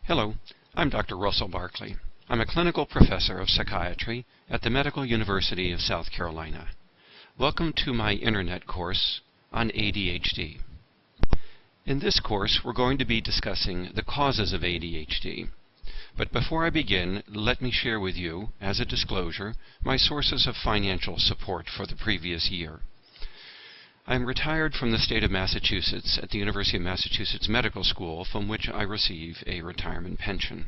Hello, I'm Dr. Russell Barkley. I'm a clinical professor of psychiatry at the Medical University of South Carolina. Welcome to my internet course on ADHD. In this course, we're going to be discussing the causes of ADHD. But before I begin, let me share with you, as a disclosure, my sources of financial support for the previous year. I am retired from the state of Massachusetts at the University of Massachusetts Medical School, from which I receive a retirement pension.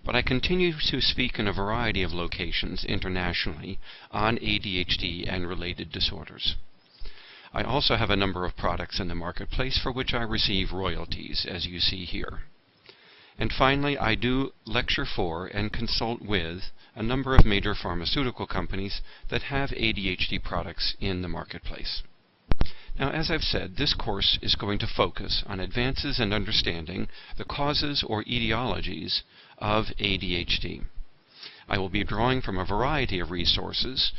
But I continue to speak in a variety of locations internationally on ADHD and related disorders. I also have a number of products in the marketplace for which I receive royalties, as you see here. And finally, I do lecture for and consult with a number of major pharmaceutical companies that have ADHD products in the marketplace. Now, as I've said, this course is going to focus on advances in understanding the causes or etiologies of ADHD. I will be drawing from a variety of resources,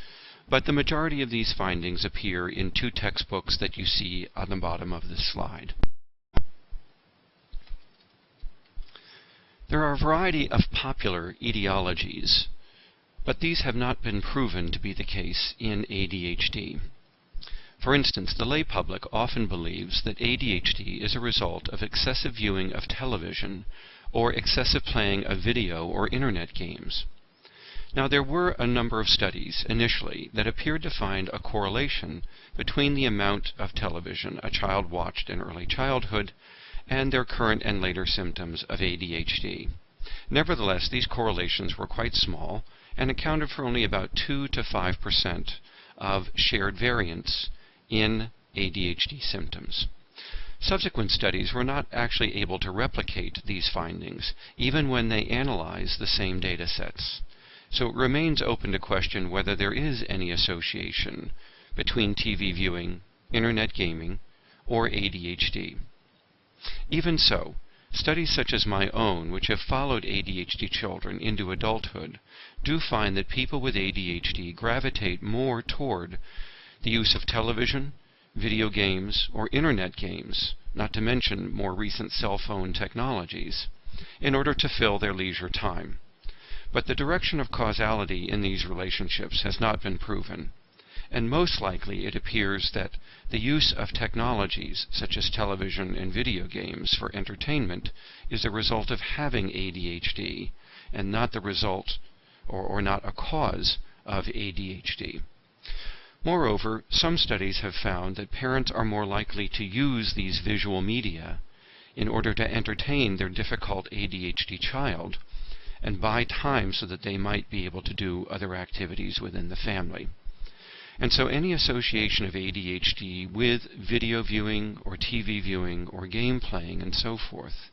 but the majority of these findings appear in two textbooks that you see on the bottom of this slide. There are a variety of popular etiologies, but these have not been proven to be the case in ADHD. For instance, the lay public often believes that ADHD is a result of excessive viewing of television or excessive playing of video or internet games. Now, there were a number of studies initially that appeared to find a correlation between the amount of television a child watched in early childhood and their current and later symptoms of ADHD. Nevertheless, these correlations were quite small and accounted for only about 2 to 5% of shared variance in ADHD symptoms. Subsequent studies were not actually able to replicate these findings, even when they analyzed the same data sets. So it remains open to question whether there is any association between TV viewing, internet gaming, or ADHD. Even so, studies such as my own, which have followed ADHD children into adulthood, do find that people with ADHD gravitate more toward the use of television, video games, or internet games, not to mention more recent cell phone technologies, in order to fill their leisure time. But the direction of causality in these relationships has not been proven, and most likely it appears that the use of technologies such as television and video games for entertainment is a result of having ADHD, and not the result or not a cause of ADHD. Moreover, some studies have found that parents are more likely to use these visual media in order to entertain their difficult ADHD child and buy time so that they might be able to do other activities within the family. And so any association of ADHD with video viewing or TV viewing or game playing and so forth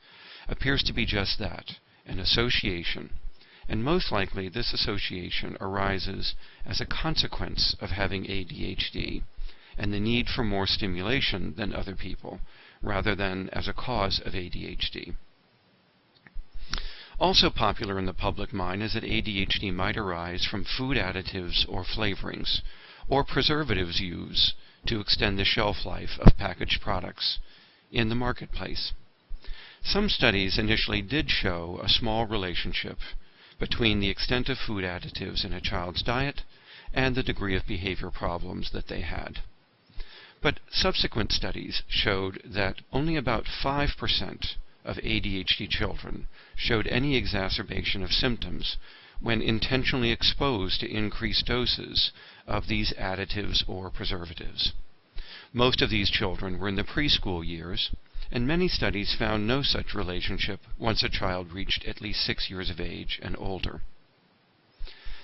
appears to be just that, an association. And most likely this association arises as a consequence of having ADHD and the need for more stimulation than other people, rather than as a cause of ADHD. Also popular in the public mind is that ADHD might arise from food additives or flavorings, or preservatives used to extend the shelf life of packaged products in the marketplace. Some studies initially did show a small relationship between the extent of food additives in a child's diet and the degree of behavior problems that they had. But subsequent studies showed that only about 5% of ADHD children showed any exacerbation of symptoms when intentionally exposed to increased doses of these additives or preservatives. Most of these children were in the preschool years, and many studies found no such relationship once a child reached at least 6 years of age and older.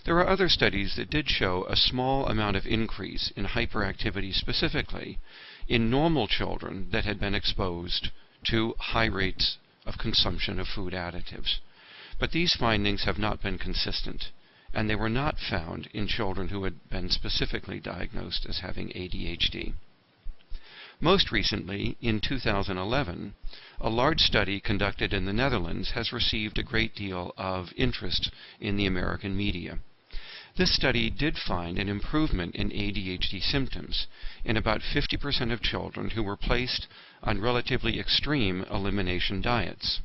There are other studies that did show a small amount of increase in hyperactivity specifically in normal children that had been exposed to high rates of consumption of food additives. But these findings have not been consistent, and they were not found in children who had been specifically diagnosed as having ADHD. Most recently, in 2011, a large study conducted in the Netherlands has received a great deal of interest in the American media. This study did find an improvement in ADHD symptoms in about 50% of children who were placed on relatively extreme elimination diets.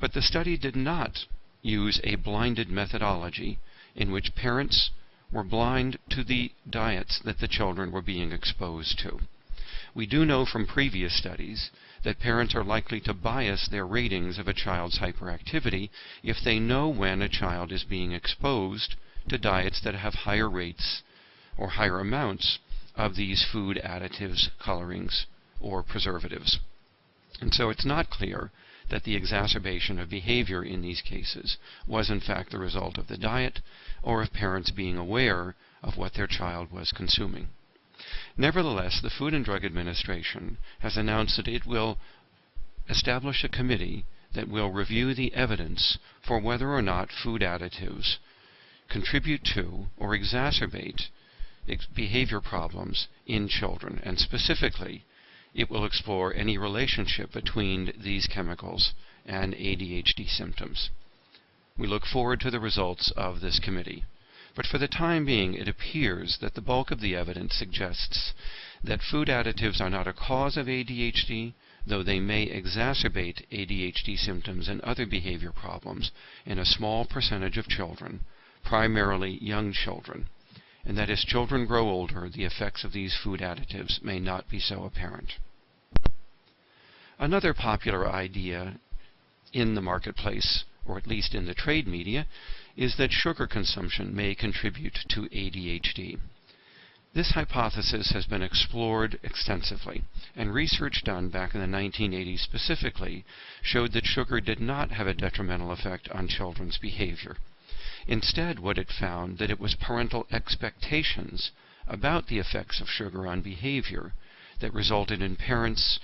But the study did not use a blinded methodology in which parents were blind to the diets that the children were being exposed to. We do know from previous studies that parents are likely to bias their ratings of a child's hyperactivity if they know when a child is being exposed to diets that have higher rates or higher amounts of these food additives, colorings, or preservatives. And so it's not clear that the exacerbation of behavior in these cases was in fact the result of the diet or of parents being aware of what their child was consuming. Nevertheless, the Food and Drug Administration has announced that it will establish a committee that will review the evidence for whether or not food additives contribute to or exacerbate behavior problems in children, and specifically it will explore any relationship between these chemicals and ADHD symptoms. We look forward to the results of this committee. But for the time being, it appears that the bulk of the evidence suggests that food additives are not a cause of ADHD, though they may exacerbate ADHD symptoms and other behavior problems in a small percentage of children, primarily young children, and that as children grow older, the effects of these food additives may not be so apparent. Another popular idea in the marketplace, or at least in the trade media, is that sugar consumption may contribute to ADHD. This hypothesis has been explored extensively, and research done back in the 1980s specifically showed that sugar did not have a detrimental effect on children's behavior. Instead, what it found that it was parental expectations about the effects of sugar on behavior that resulted in parents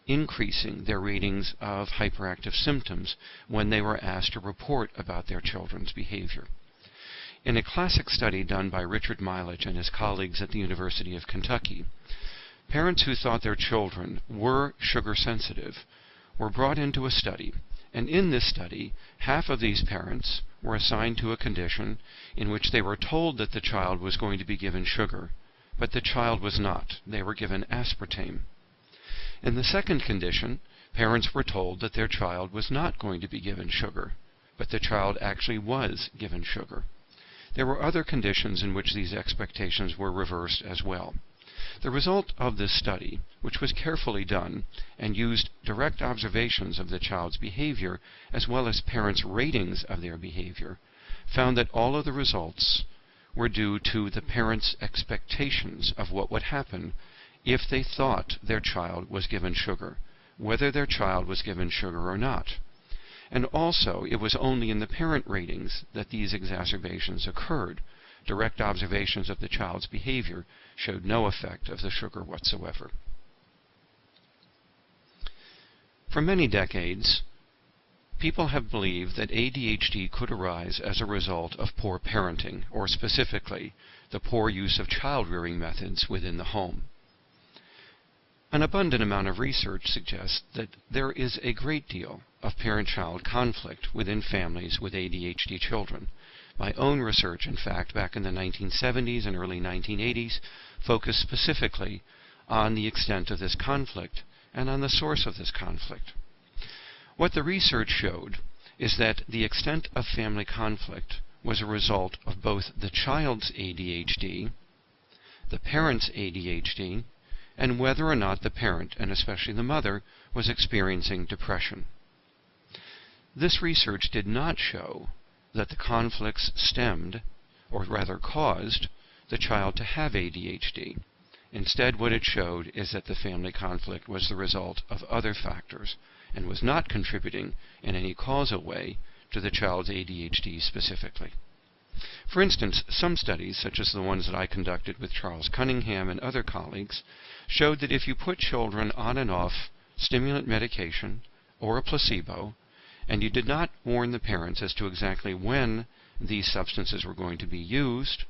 increasing their ratings of hyperactive symptoms when they were asked to report about their children's behavior. In a classic study done by Richard Mileage and his colleagues at the University of Kentucky, parents who thought their children were sugar sensitive were brought into a study, and in this study, half of these parents were assigned to a condition in which they were told that the child was going to be given sugar, but the child was not. They were given aspartame. In the second condition, parents were told that their child was not going to be given sugar, but the child actually was given sugar. There were other conditions in which these expectations were reversed as well. The result of this study, which was carefully done and used direct observations of the child's behavior as well as parents' ratings of their behavior, found that all of the results were due to the parents' expectations of what would happen if they thought their child was given sugar, whether their child was given sugar or not. And also, it was only in the parent ratings that these exacerbations occurred. Direct observations of the child's behavior showed no effect of the sugar whatsoever. For many decades, people have believed that ADHD could arise as a result of poor parenting, or specifically, the poor use of child-rearing methods within the home. An abundant amount of research suggests that there is a great deal of parent-child conflict within families with ADHD children. My own research, in fact, back in the 1970s and early 1980s, focused specifically on the extent of this conflict and on the source of this conflict. What the research showed is that the extent of family conflict was a result of both the child's ADHD, the parent's ADHD, and whether or not the parent, and especially the mother, was experiencing depression. This research did not show that the conflicts stemmed, or rather caused, the child to have ADHD. Instead, what it showed is that the family conflict was the result of other factors, and was not contributing in any causal way to the child's ADHD specifically. For instance, some studies, such as the ones that I conducted with Charles Cunningham and other colleagues, showed that if you put children on and off stimulant medication or a placebo, and you did not warn the parents as to exactly when these substances were going to be used,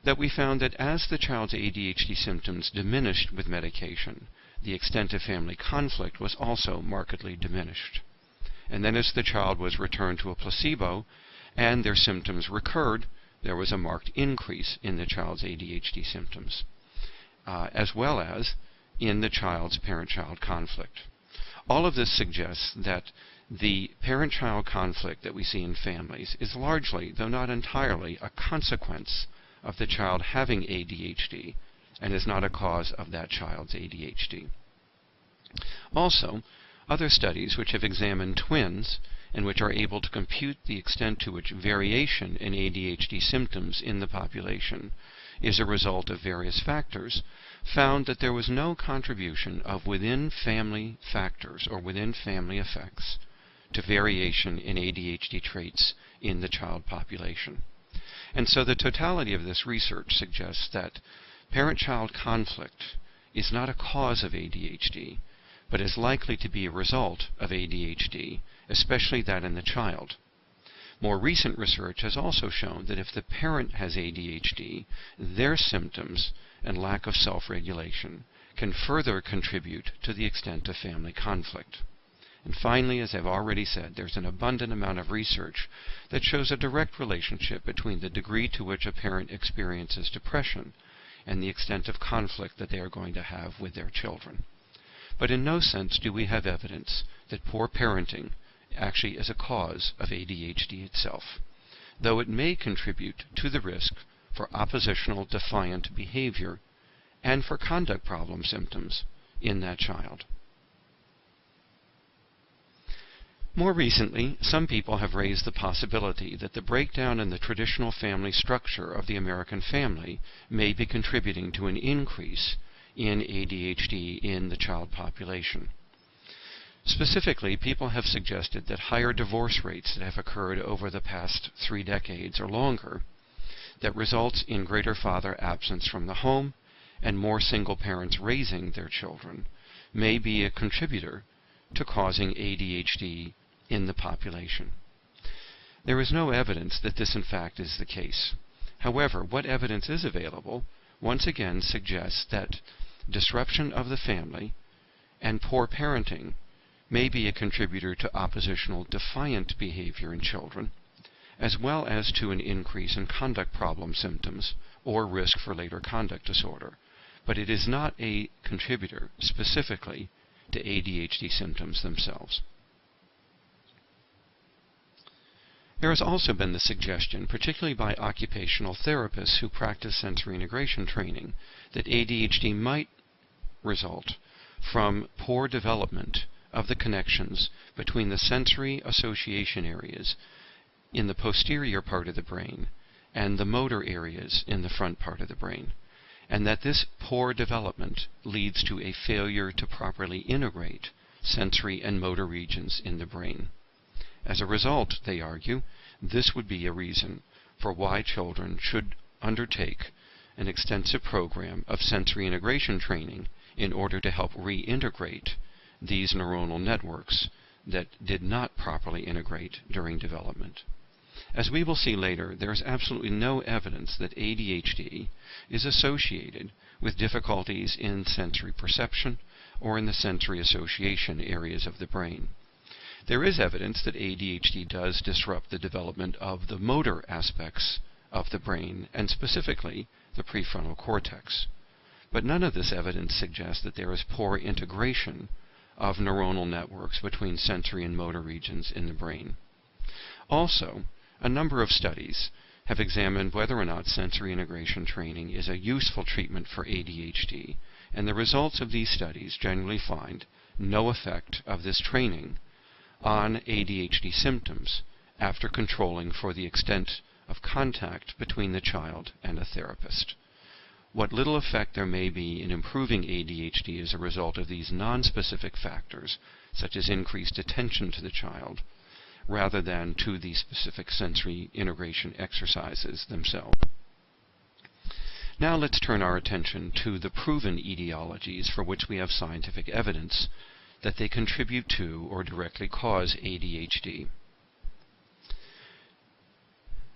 that we found that as the child's ADHD symptoms diminished with medication, the extent of family conflict was also markedly diminished. And then as the child was returned to a placebo and their symptoms recurred, there was a marked increase in the child's ADHD symptoms, as well as in the child's parent-child conflict. All of this suggests that the parent-child conflict that we see in families is largely, though not entirely, a consequence of the child having ADHD and is not a cause of that child's ADHD. Also, other studies which have examined twins and which are able to compute the extent to which variation in ADHD symptoms in the population is a result of various factors, found that there was no contribution of within-family factors or within-family effects to variation in ADHD traits in the child population. And so the totality of this research suggests that parent-child conflict is not a cause of ADHD, but is likely to be a result of ADHD, especially that in the child. More recent research has also shown that if the parent has ADHD, their symptoms and lack of self-regulation can further contribute to the extent of family conflict. And finally, as I've already said, there's an abundant amount of research that shows a direct relationship between the degree to which a parent experiences depression and the extent of conflict that they are going to have with their children. But in no sense do we have evidence that poor parenting actually is a cause of ADHD itself, though it may contribute to the risk for oppositional defiant behavior and for conduct problem symptoms in that child. More recently, some people have raised the possibility that the breakdown in the traditional family structure of the American family may be contributing to an increase in ADHD in the child population. Specifically, people have suggested that higher divorce rates that have occurred over the past 3 decades or longer, that results in greater father absence from the home and more single parents raising their children, may be a contributor to causing ADHD in the population. There is no evidence that this in fact is the case. However, what evidence is available once again suggests that disruption of the family and poor parenting may be a contributor to oppositional defiant behavior in children, as well as to an increase in conduct problem symptoms or risk for later conduct disorder. But it is not a contributor specifically to ADHD symptoms themselves. There has also been the suggestion, particularly by occupational therapists who practice sensory integration training, that ADHD might result from poor development of the connections between the sensory association areas in the posterior part of the brain and the motor areas in the front part of the brain, and that this poor development leads to a failure to properly integrate sensory and motor regions in the brain. As a result, they argue, this would be a reason for why children should undertake an extensive program of sensory integration training in order to help reintegrate these neuronal networks that did not properly integrate during development. As we will see later, there is absolutely no evidence that ADHD is associated with difficulties in sensory perception or in the sensory association areas of the brain. There is evidence that ADHD does disrupt the development of the motor aspects of the brain, and specifically the prefrontal cortex. But none of this evidence suggests that there is poor integration of neuronal networks between sensory and motor regions in the brain. Also, a number of studies have examined whether or not sensory integration training is a useful treatment for ADHD, and the results of these studies generally find no effect of this training on ADHD symptoms after controlling for the extent of contact between the child and a therapist. What little effect there may be in improving ADHD as a result of these nonspecific factors, such as increased attention to the child, rather than to the specific sensory integration exercises themselves. Now let's turn our attention to the proven etiologies for which we have scientific evidence that they contribute to or directly cause ADHD.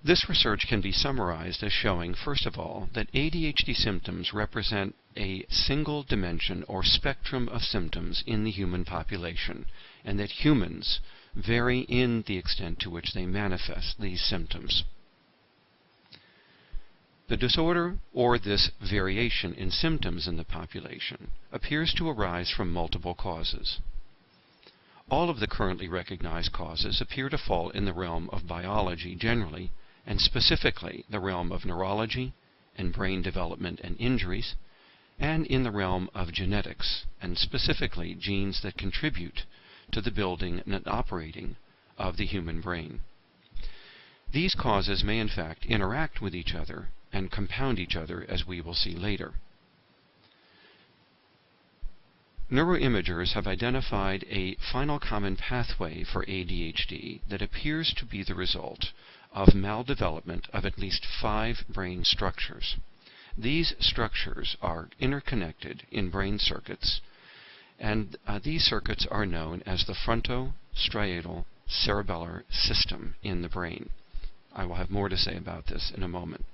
This research can be summarized as showing, first of all, that ADHD symptoms represent a single dimension or spectrum of symptoms in the human population, and that humans vary in the extent to which they manifest these symptoms. The disorder, or this variation in symptoms in the population, appears to arise from multiple causes. All of the currently recognized causes appear to fall in the realm of biology generally, and specifically the realm of neurology and brain development and injuries, and in the realm of genetics, and specifically genes that contribute to the building and operating of the human brain. These causes may in fact interact with each other and compound each other, as we will see later. Neuroimagers have identified a final common pathway for ADHD that appears to be the result of maldevelopment of at least 5 brain structures. These structures are interconnected in brain circuits, and these circuits are known as the frontostriatal cerebellar system in the brain. I will have more to say about this in a moment.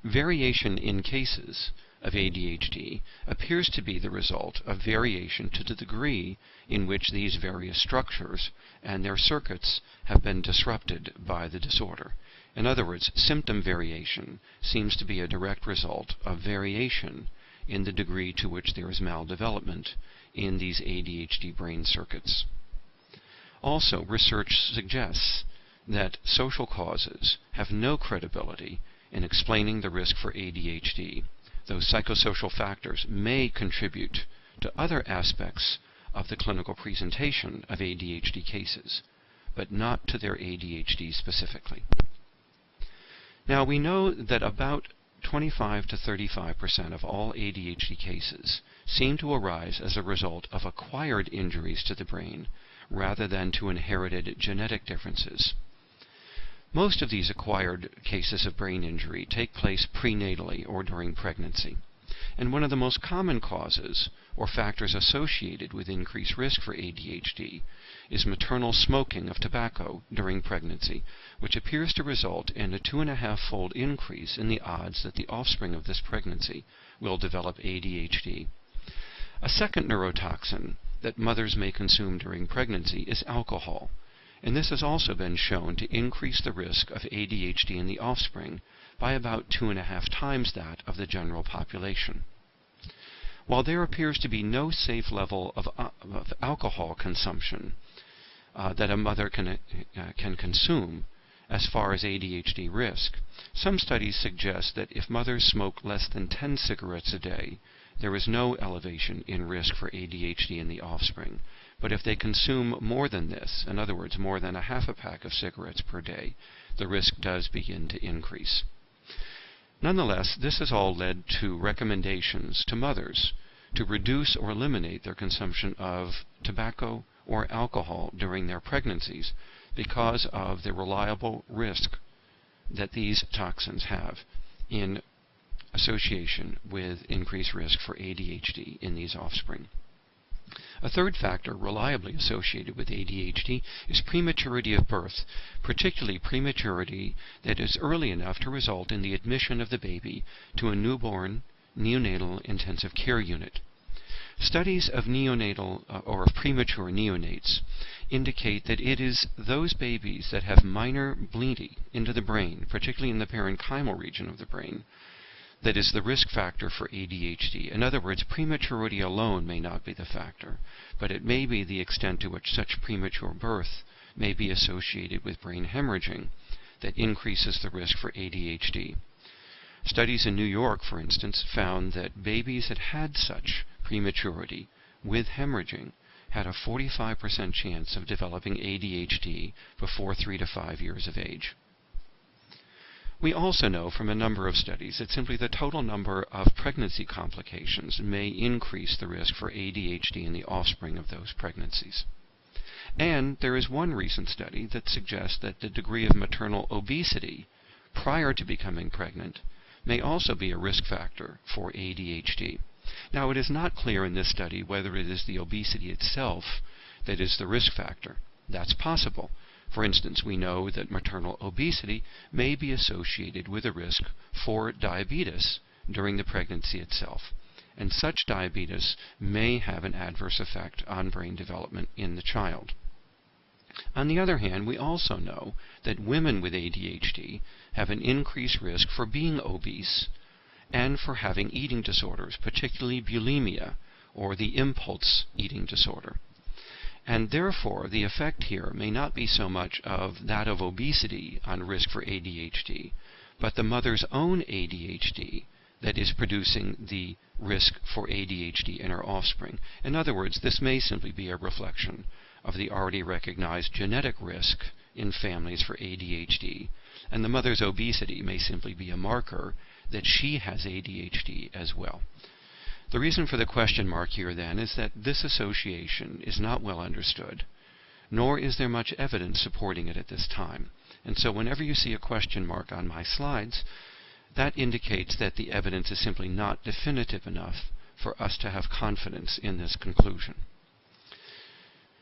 Variation in cases of ADHD appears to be the result of variation to the degree in which these various structures and their circuits have been disrupted by the disorder. In other words, symptom variation seems to be a direct result of variation in the degree to which there is maldevelopment in these ADHD brain circuits. Also, research suggests that social causes have no credibility in explaining the risk for ADHD. Those psychosocial factors may contribute to other aspects of the clinical presentation of ADHD cases, but not to their ADHD specifically. Now, we know that about 25 to 35% of all ADHD cases seem to arise as a result of acquired injuries to the brain rather than to inherited genetic differences. Most of these acquired cases of brain injury take place prenatally or during pregnancy. And one of the most common causes or factors associated with increased risk for ADHD is maternal smoking of tobacco during pregnancy, which appears to result in a 2.5-fold increase in the odds that the offspring of this pregnancy will develop ADHD. A second neurotoxin that mothers may consume during pregnancy is alcohol, and this has also been shown to increase the risk of ADHD in the offspring by about 2.5 times that of the general population. While there appears to be no safe level of alcohol consumption that a mother can consume as far as ADHD risk, some studies suggest that if mothers smoke less than 10 cigarettes a day, there is no elevation in risk for ADHD in the offspring. But if they consume more than this, in other words, more than a half a pack of cigarettes per day, the risk does begin to increase. Nonetheless, this has all led to recommendations to mothers to reduce or eliminate their consumption of tobacco or alcohol during their pregnancies because of the reliable risk that these toxins have in association with increased risk for ADHD in these offspring. A third factor reliably associated with ADHD is prematurity of birth, particularly prematurity that is early enough to result in the admission of the baby to a newborn neonatal intensive care unit. Studies of neonatal or of premature neonates indicate that it is those babies that have minor bleeding into the brain, particularly in the parenchymal region of the brain, that is the risk factor for ADHD. In other words, prematurity alone may not be the factor, but it may be the extent to which such premature birth may be associated with brain hemorrhaging that increases the risk for ADHD. Studies in New York, for instance, found that babies that had such prematurity with hemorrhaging had a 45% chance of developing ADHD before 3 to 5 years of age. We also know from a number of studies that simply the total number of pregnancy complications may increase the risk for ADHD in the offspring of those pregnancies. And there is one recent study that suggests that the degree of maternal obesity prior to becoming pregnant may also be a risk factor for ADHD. Now, it is not clear in this study whether it is the obesity itself that is the risk factor. That's possible. For instance, we know that maternal obesity may be associated with a risk for diabetes during the pregnancy itself, and such diabetes may have an adverse effect on brain development in the child. On the other hand, we also know that women with ADHD have an increased risk for being obese and for having eating disorders, particularly bulimia or the impulse eating disorder. And therefore, the effect here may not be so much of that of obesity on risk for ADHD, but the mother's own ADHD that is producing the risk for ADHD in her offspring. In other words, this may simply be a reflection of the already recognized genetic risk in families for ADHD, and the mother's obesity may simply be a marker that she has ADHD as well. The reason for the question mark here, then, is that this association is not well understood, nor is there much evidence supporting it at this time. And so whenever you see a question mark on my slides, that indicates that the evidence is simply not definitive enough for us to have confidence in this conclusion.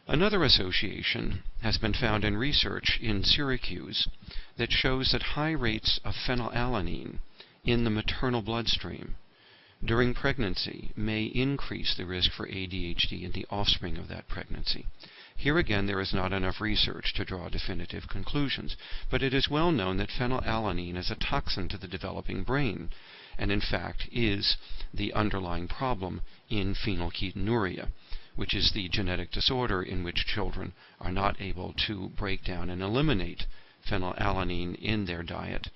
Another association has been found in research in Syracuse that shows that high rates of phenylalanine in the maternal bloodstream during pregnancy may increase the risk for ADHD in the offspring of that pregnancy. Here again, there is not enough research to draw definitive conclusions, but it is well known that phenylalanine is a toxin to the developing brain, and in fact is the underlying problem in phenylketonuria, which is the genetic disorder in which children are not able to break down and eliminate phenylalanine in their diet,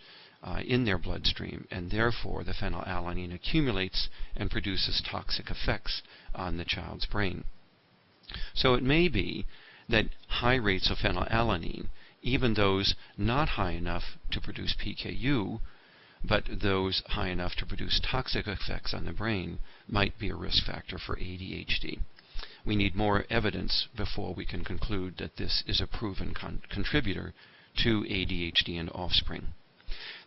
in their bloodstream, and therefore the phenylalanine accumulates and produces toxic effects on the child's brain. So it may be that high rates of phenylalanine, even those not high enough to produce PKU, but those high enough to produce toxic effects on the brain, might be a risk factor for ADHD. We need more evidence before we can conclude that this is a proven contributor to ADHD in offspring.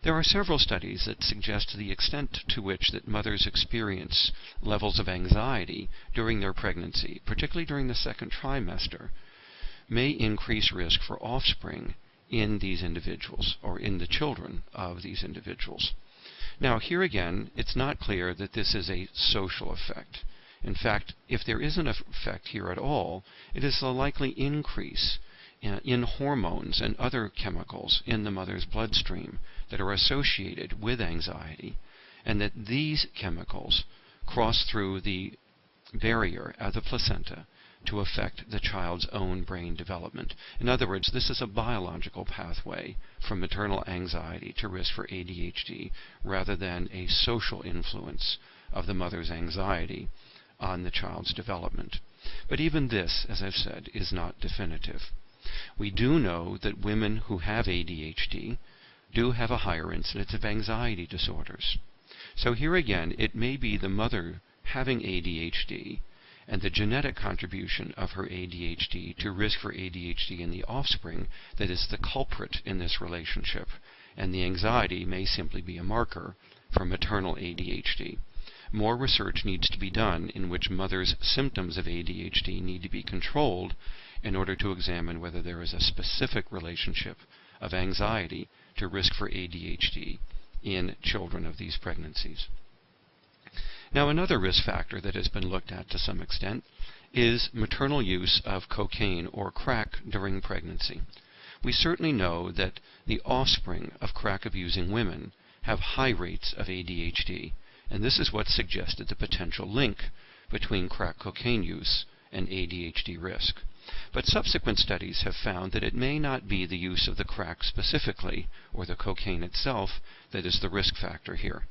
There are several studies that suggest the extent to which that mothers experience levels of anxiety during their pregnancy, particularly during the second trimester, may increase risk for offspring in these individuals, or in the children of these individuals. Now, here again, it's not clear that this is a social effect. In fact, if there is an effect here at all, it is a likely increase in hormones and other chemicals in the mother's bloodstream that are associated with anxiety, and that these chemicals cross through the barrier of the placenta to affect the child's own brain development. In other words, this is a biological pathway from maternal anxiety to risk for ADHD, rather than a social influence of the mother's anxiety on the child's development. But even this, as I've said, is not definitive. We do know that women who have ADHD do have a higher incidence of anxiety disorders. So here again, it may be the mother having ADHD and the genetic contribution of her ADHD to risk for ADHD in the offspring that is the culprit in this relationship, and the anxiety may simply be a marker for maternal ADHD. More research needs to be done in which mothers' symptoms of ADHD need to be controlled in order to examine whether there is a specific relationship of anxiety to risk for ADHD in children of these pregnancies. Now, another risk factor that has been looked at to some extent is maternal use of cocaine or crack during pregnancy. We certainly know that the offspring of crack-abusing women have high rates of ADHD, and this is what suggested the potential link between crack cocaine use and ADHD risk. But subsequent studies have found that it may not be the use of the crack specifically, or the cocaine itself, that is the risk factor here.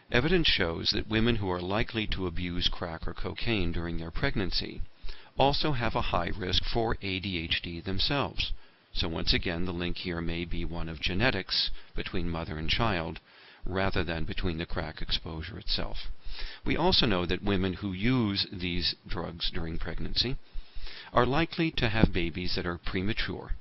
Evidence shows that women who are likely to abuse crack or cocaine during their pregnancy also have a high risk for ADHD themselves. So once again, the link here may be one of genetics between mother and child, rather than between the crack exposure itself. We also know that women who use these drugs during pregnancy are likely to have babies that are premature,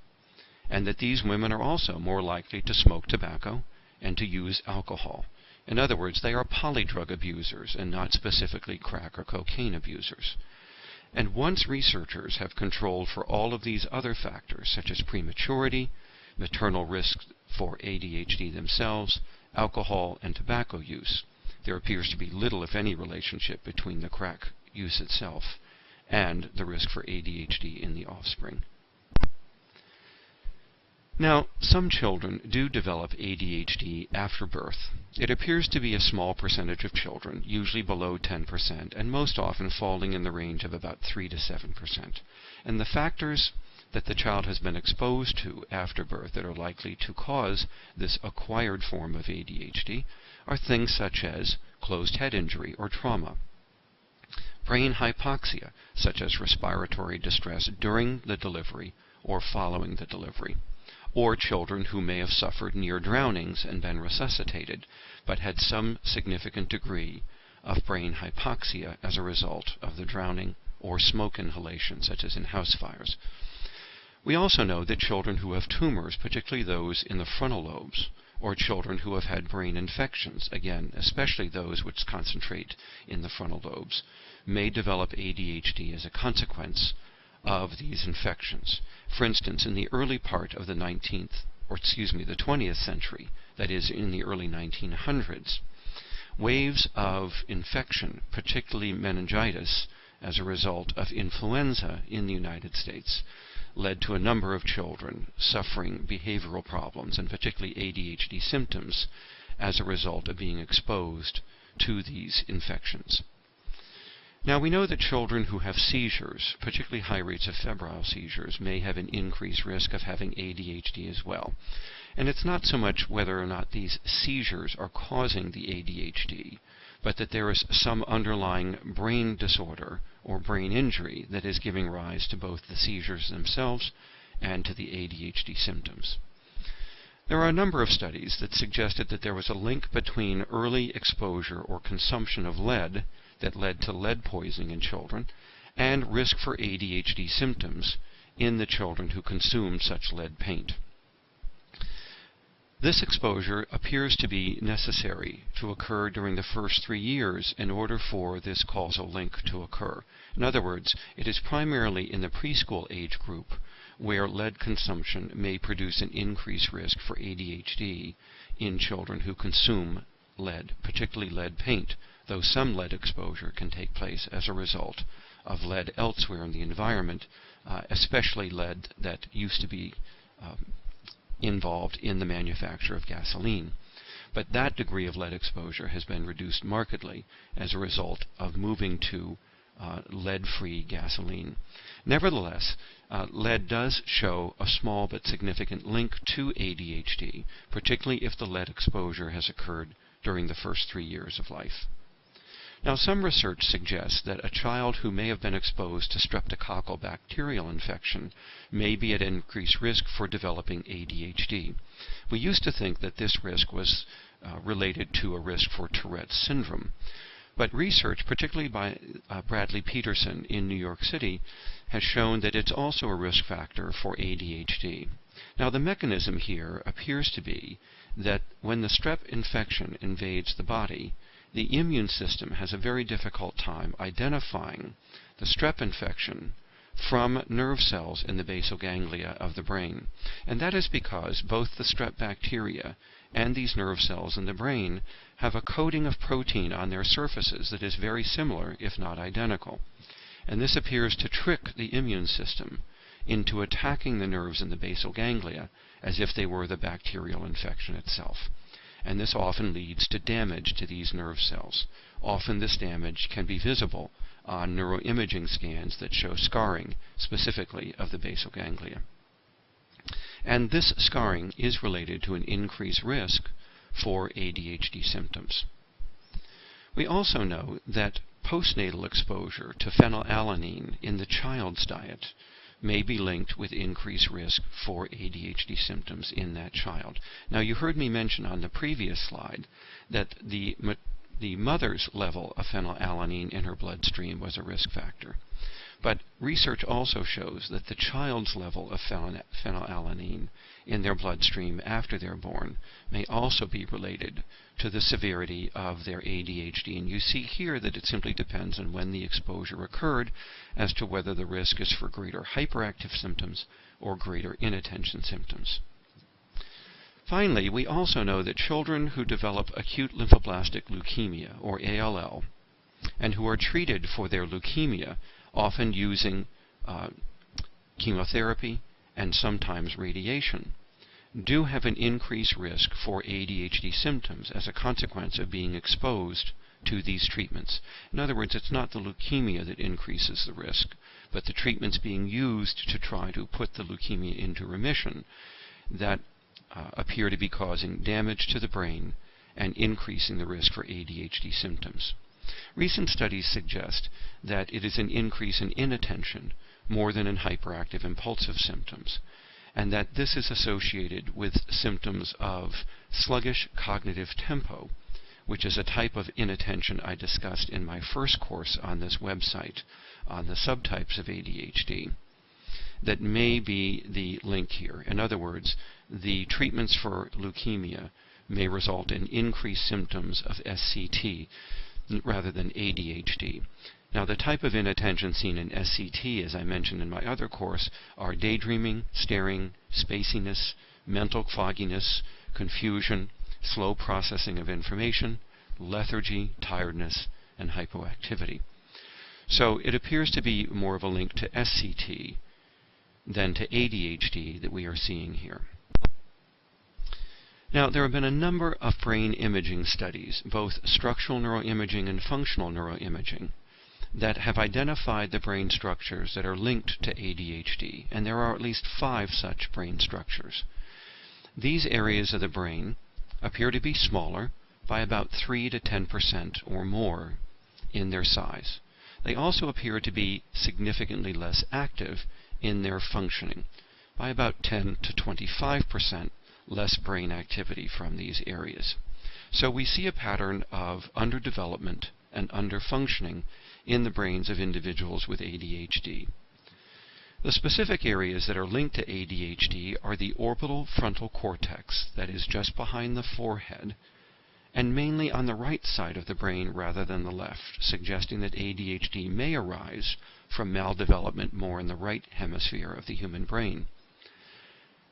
and that these women are also more likely to smoke tobacco and to use alcohol. In other words, they are polydrug abusers and not specifically crack or cocaine abusers. And once researchers have controlled for all of these other factors, such as prematurity, maternal risk for ADHD themselves, alcohol, and tobacco use, there appears to be little, if any, relationship between the crack use itself and the risk for ADHD in the offspring. Now, some children do develop ADHD after birth. It appears to be a small percentage of children, usually below 10%, and most often falling in the range of about 3 to 7%. And the factors that the child has been exposed to after birth that are likely to cause this acquired form of ADHD are things such as closed head injury or trauma, brain hypoxia, such as respiratory distress during the delivery or following the delivery, or children who may have suffered near drownings and been resuscitated, but had some significant degree of brain hypoxia as a result of the drowning, or smoke inhalation, such as in house fires. We also know that children who have tumors, particularly those in the frontal lobes, or children who have had brain infections, again, especially those which concentrate in the frontal lobes, may develop ADHD as a consequence of these infections. For instance, in the early part of the 20th century, that is, in the early 1900s, waves of infection, particularly meningitis, as a result of influenza in the United States, led to a number of children suffering behavioral problems, and particularly ADHD symptoms, as a result of being exposed to these infections. Now, we know that children who have seizures, particularly high rates of febrile seizures, may have an increased risk of having ADHD as well. And it's not so much whether or not these seizures are causing the ADHD, but that there is some underlying brain disorder or brain injury that is giving rise to both the seizures themselves and to the ADHD symptoms. There are a number of studies that suggested that there was a link between early exposure or consumption of lead that led to lead poisoning in children and risk for ADHD symptoms in the children who consumed such lead paint. This exposure appears to be necessary to occur during the first 3 years in order for this causal link to occur. In other words, it is primarily in the preschool age group where lead consumption may produce an increased risk for ADHD in children who consume lead, particularly lead paint, though some lead exposure can take place as a result of lead elsewhere in the environment, especially lead that used to be involved in the manufacture of gasoline. But that degree of lead exposure has been reduced markedly as a result of moving to lead-free gasoline. Nevertheless, lead does show a small but significant link to ADHD, particularly if the lead exposure has occurred during the first 3 years of life. Now, some research suggests that a child who may have been exposed to streptococcal bacterial infection may be at increased risk for developing ADHD. We used to think that this risk was related to a risk for Tourette's syndrome, but research, particularly by Bradley Peterson in New York City, has shown that it's also a risk factor for ADHD. Now, the mechanism here appears to be that when the strep infection invades the body, the immune system has a very difficult time identifying the strep infection from nerve cells in the basal ganglia of the brain. And that is because both the strep bacteria and these nerve cells in the brain have a coating of protein on their surfaces that is very similar, if not identical. And this appears to trick the immune system into attacking the nerves in the basal ganglia as if they were the bacterial infection itself. And this often leads to damage to these nerve cells. Often this damage can be visible on neuroimaging scans that show scarring, specifically of the basal ganglia. And this scarring is related to an increased risk for ADHD symptoms. We also know that postnatal exposure to phenylalanine in the child's diet may be linked with increased risk for ADHD symptoms in that child. Now, you heard me mention on the previous slide that the mother's level of phenylalanine in her bloodstream was a risk factor. But research also shows that the child's level of phenylalanine in their bloodstream after they're born may also be related to the severity of their ADHD. And you see here that it simply depends on when the exposure occurred as to whether the risk is for greater hyperactive symptoms or greater inattention symptoms. Finally, we also know that children who develop acute lymphoblastic leukemia, or ALL, and who are treated for their leukemia, often using chemotherapy and sometimes radiation, do have an increased risk for ADHD symptoms as a consequence of being exposed to these treatments. In other words, it's not the leukemia that increases the risk, but the treatments being used to try to put the leukemia into remission that appear to be causing damage to the brain and increasing the risk for ADHD symptoms. Recent studies suggest that it is an increase in inattention more than in hyperactive impulsive symptoms, and that this is associated with symptoms of sluggish cognitive tempo, which is a type of inattention I discussed in my first course on this website on the subtypes of ADHD. That may be the link here. In other words, the treatments for leukemia may result in increased symptoms of SCT rather than ADHD. Now, the type of inattention seen in SCT, as I mentioned in my other course, are daydreaming, staring, spaciness, mental fogginess, confusion, slow processing of information, lethargy, tiredness, and hypoactivity. So it appears to be more of a link to SCT than to ADHD that we are seeing here. Now, there have been a number of brain imaging studies, both structural neuroimaging and functional neuroimaging, that have identified the brain structures that are linked to ADHD, and there are at least 5 such brain structures. These areas of the brain appear to be smaller by about 3 to 10% or more in their size. They also appear to be significantly less active in their functioning, by about 10 to 25% less brain activity from these areas. So we see a pattern of underdevelopment and underfunctioning in the brains of individuals with ADHD. The specific areas that are linked to ADHD are the orbital frontal cortex, that is just behind the forehead, and mainly on the right side of the brain rather than the left, suggesting that ADHD may arise from maldevelopment more in the right hemisphere of the human brain.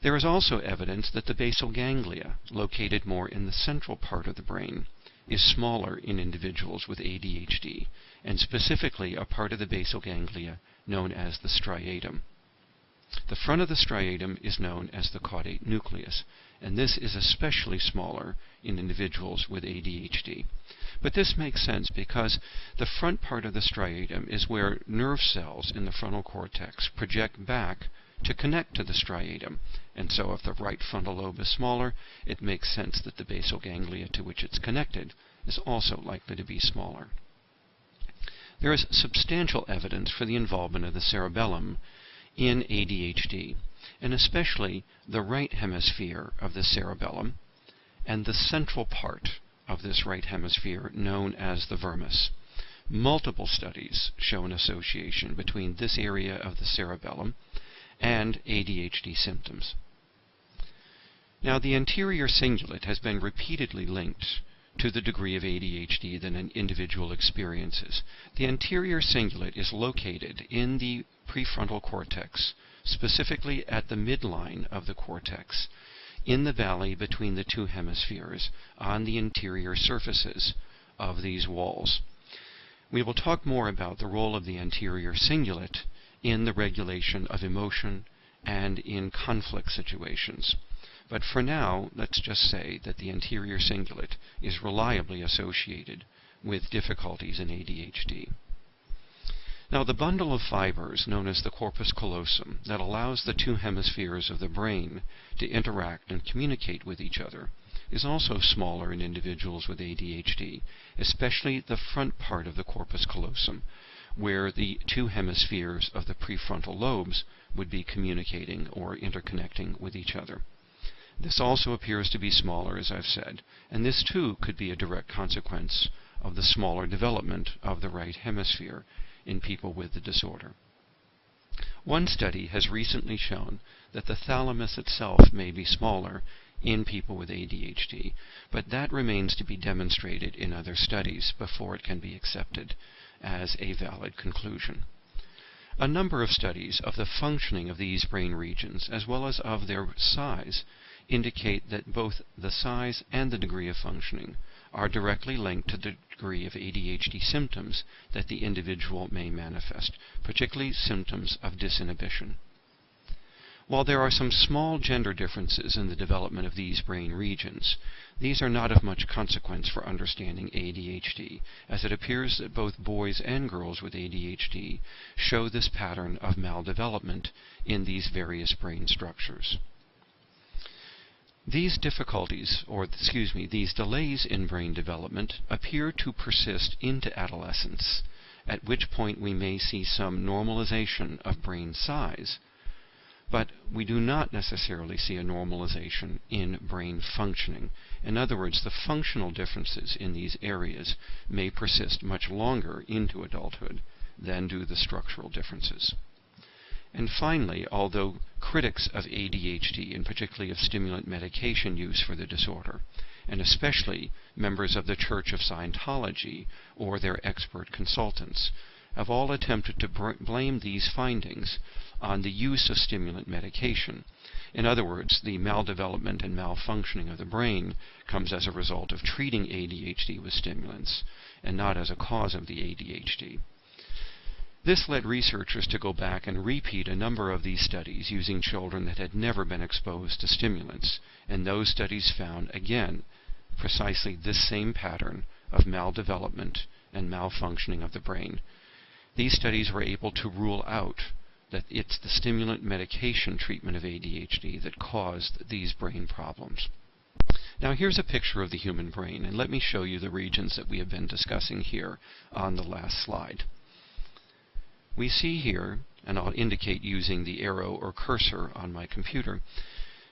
There is also evidence that the basal ganglia, located more in the central part of the brain, is smaller in individuals with ADHD, and specifically a part of the basal ganglia known as the striatum. The front of the striatum is known as the caudate nucleus, and this is especially smaller in individuals with ADHD. But this makes sense because the front part of the striatum is where nerve cells in the frontal cortex project back to connect to the striatum, and so if the right frontal lobe is smaller, it makes sense that the basal ganglia to which it's connected is also likely to be smaller. There is substantial evidence for the involvement of the cerebellum in ADHD, and especially the right hemisphere of the cerebellum and the central part of this right hemisphere known as the vermis. Multiple studies show an association between this area of the cerebellum and ADHD symptoms. Now, the anterior cingulate has been repeatedly linked to the degree of ADHD that an individual experiences. The anterior cingulate is located in the prefrontal cortex, specifically at the midline of the cortex, in the valley between the 2 hemispheres, on the interior surfaces of these walls. We will talk more about the role of the anterior cingulate in the regulation of emotion and in conflict situations. But for now, let's just say that the anterior cingulate is reliably associated with difficulties in ADHD. Now, the bundle of fibers known as the corpus callosum that allows the 2 hemispheres of the brain to interact and communicate with each other is also smaller in individuals with ADHD, especially the front part of the corpus callosum, where the 2 hemispheres of the prefrontal lobes would be communicating or interconnecting with each other. This also appears to be smaller, as I've said, and this too could be a direct consequence of the smaller development of the right hemisphere in people with the disorder. One study has recently shown that the thalamus itself may be smaller in people with ADHD, but that remains to be demonstrated in other studies before it can be accepted as a valid conclusion. A number of studies of the functioning of these brain regions, as well as of their size, indicate that both the size and the degree of functioning are directly linked to the degree of ADHD symptoms that the individual may manifest, particularly symptoms of disinhibition. While there are some small gender differences in the development of these brain regions, these are not of much consequence for understanding ADHD, as it appears that both boys and girls with ADHD show this pattern of maldevelopment in these various brain structures. These these delays in brain development appear to persist into adolescence, at which point we may see some normalization of brain size, but we do not necessarily see a normalization in brain functioning. In other words, the functional differences in these areas may persist much longer into adulthood than do the structural differences. And finally, although critics of ADHD, and particularly of stimulant medication use for the disorder, and especially members of the Church of Scientology or their expert consultants, have all attempted to blame these findings on the use of stimulant medication. In other words, the maldevelopment and malfunctioning of the brain comes as a result of treating ADHD with stimulants, and not as a cause of the ADHD. This led researchers to go back and repeat a number of these studies using children that had never been exposed to stimulants, and those studies found, again, precisely this same pattern of maldevelopment and malfunctioning of the brain. These studies were able to rule out that it's the stimulant medication treatment of ADHD that caused these brain problems. Now here's a picture of the human brain, and let me show you the regions that we have been discussing here on the last slide. We see here, and I'll indicate using the arrow or cursor on my computer,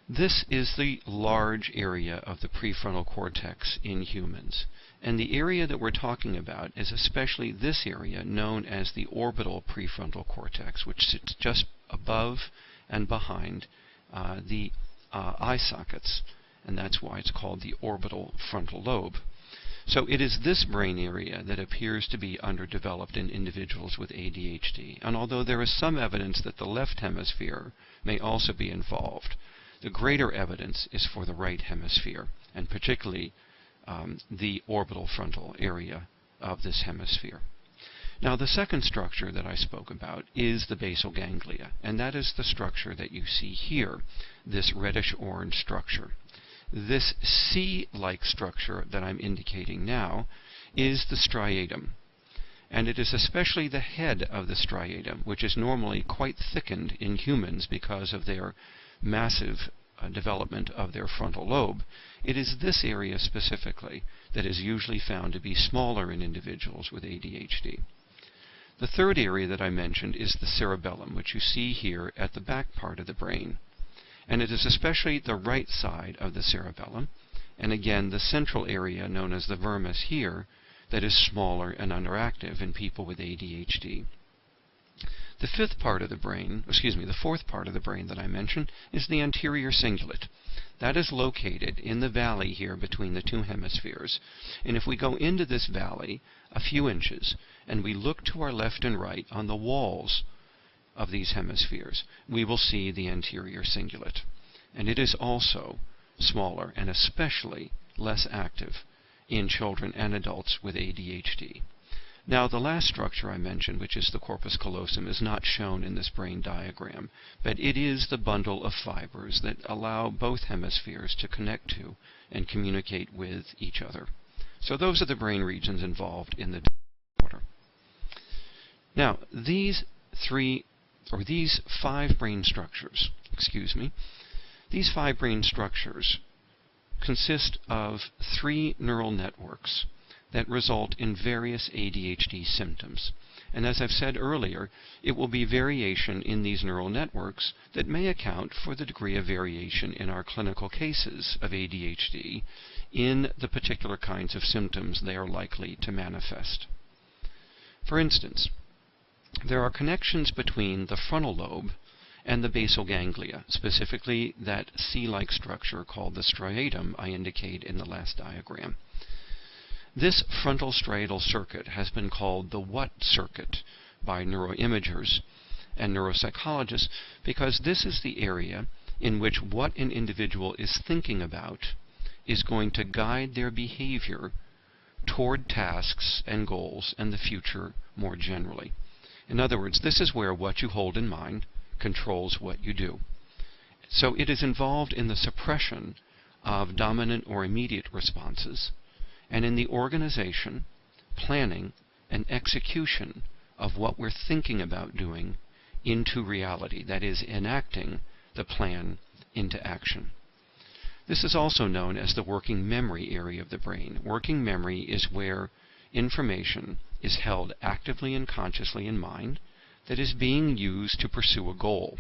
this is the large area of the prefrontal cortex in humans. And the area that we're talking about is especially this area known as the orbital prefrontal cortex, which sits just above and behind the eye sockets, and that's why it's called the orbital frontal lobe. So it is this brain area that appears to be underdeveloped in individuals with ADHD, and although there is some evidence that the left hemisphere may also be involved, the greater evidence is for the right hemisphere, and particularly the orbital frontal area of this hemisphere. Now, the second structure that I spoke about is the basal ganglia, and that is the structure that you see here, this reddish-orange structure. This C-like structure that I'm indicating now is the striatum, and it is especially the head of the striatum, which is normally quite thickened in humans because of their massive development of their frontal lobe. It is this area specifically that is usually found to be smaller in individuals with ADHD. The third area that I mentioned is the cerebellum, which you see here at the back part of the brain. And it is especially the right side of the cerebellum, and again the central area known as the vermis here, that is smaller and underactive in people with ADHD. The fourth part of the brain that I mentioned is the anterior cingulate. That is located in the valley here between the two hemispheres. And if we go into this valley a few inches and we look to our left and right on the walls of these hemispheres, we will see the anterior cingulate. And it is also smaller and especially less active in children and adults with ADHD. Now, the last structure I mentioned, which is the corpus callosum, is not shown in this brain diagram, but it is the bundle of fibers that allow both hemispheres to connect to and communicate with each other. So those are the brain regions involved in the disorder. Now, these five brain structures consist of 3 neural networks that result in various ADHD symptoms. And as I've said earlier, it will be variation in these neural networks that may account for the degree of variation in our clinical cases of ADHD in the particular kinds of symptoms they are likely to manifest. For instance, there are connections between the frontal lobe and the basal ganglia, specifically that C-like structure called the striatum I indicate in the last diagram. This frontal striatal circuit has been called the what circuit by neuroimagers and neuropsychologists because this is the area in which what an individual is thinking about is going to guide their behavior toward tasks and goals and the future more generally. In other words, this is where what you hold in mind controls what you do. So it is involved in the suppression of dominant or immediate responses, and in the organization, planning, and execution of what we're thinking about doing into reality, that is, enacting the plan into action. This is also known as the working memory area of the brain. Working memory is where information is held actively and consciously in mind that is being used to pursue a goal.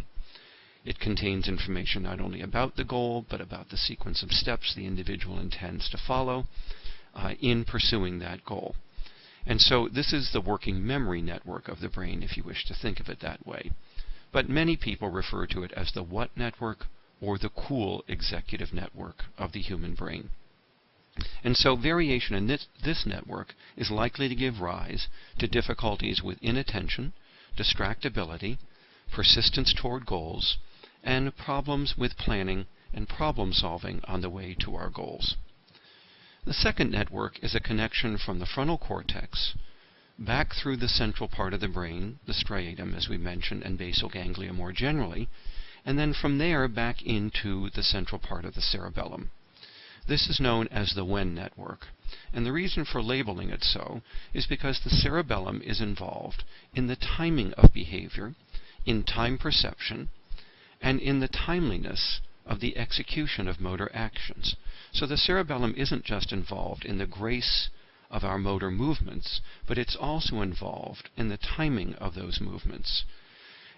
It contains information not only about the goal, but about the sequence of steps the individual intends to follow in pursuing that goal. And so this is the working memory network of the brain, if you wish to think of it that way. But many people refer to it as the what network or the cool executive network of the human brain. And so variation in this network is likely to give rise to difficulties with inattention, distractibility, persistence toward goals, and problems with planning and problem solving on the way to our goals. The second network is a connection from the frontal cortex back through the central part of the brain, the striatum as we mentioned, and basal ganglia more generally, and then from there back into the central part of the cerebellum. This is known as the when network, and the reason for labeling it so is because the cerebellum is involved in the timing of behavior, in time perception, and in the timeliness of the execution of motor actions. So the cerebellum isn't just involved in the grace of our motor movements, but it's also involved in the timing of those movements.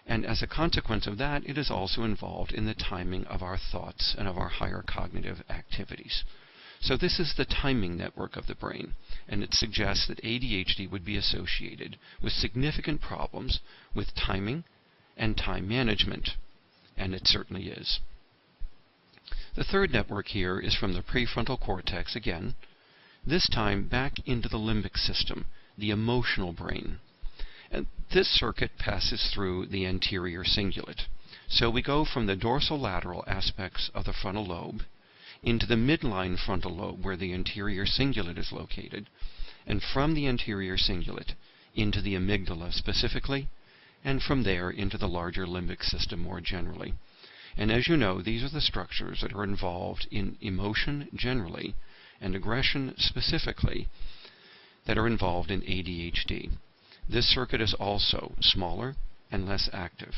And as a consequence of that, it is also involved in the timing of our thoughts and of our higher cognitive activities. So this is the timing network of the brain, and it suggests that ADHD would be associated with significant problems with timing and time management, and it certainly is. The third network here is from the prefrontal cortex again, this time back into the limbic system, the emotional brain. And this circuit passes through the anterior cingulate. So we go from the dorsolateral aspects of the frontal lobe into the midline frontal lobe where the anterior cingulate is located, and from the anterior cingulate into the amygdala specifically, and from there into the larger limbic system more generally. And as you know, these are the structures that are involved in emotion generally and aggression specifically that are involved in ADHD. This circuit is also smaller and less active,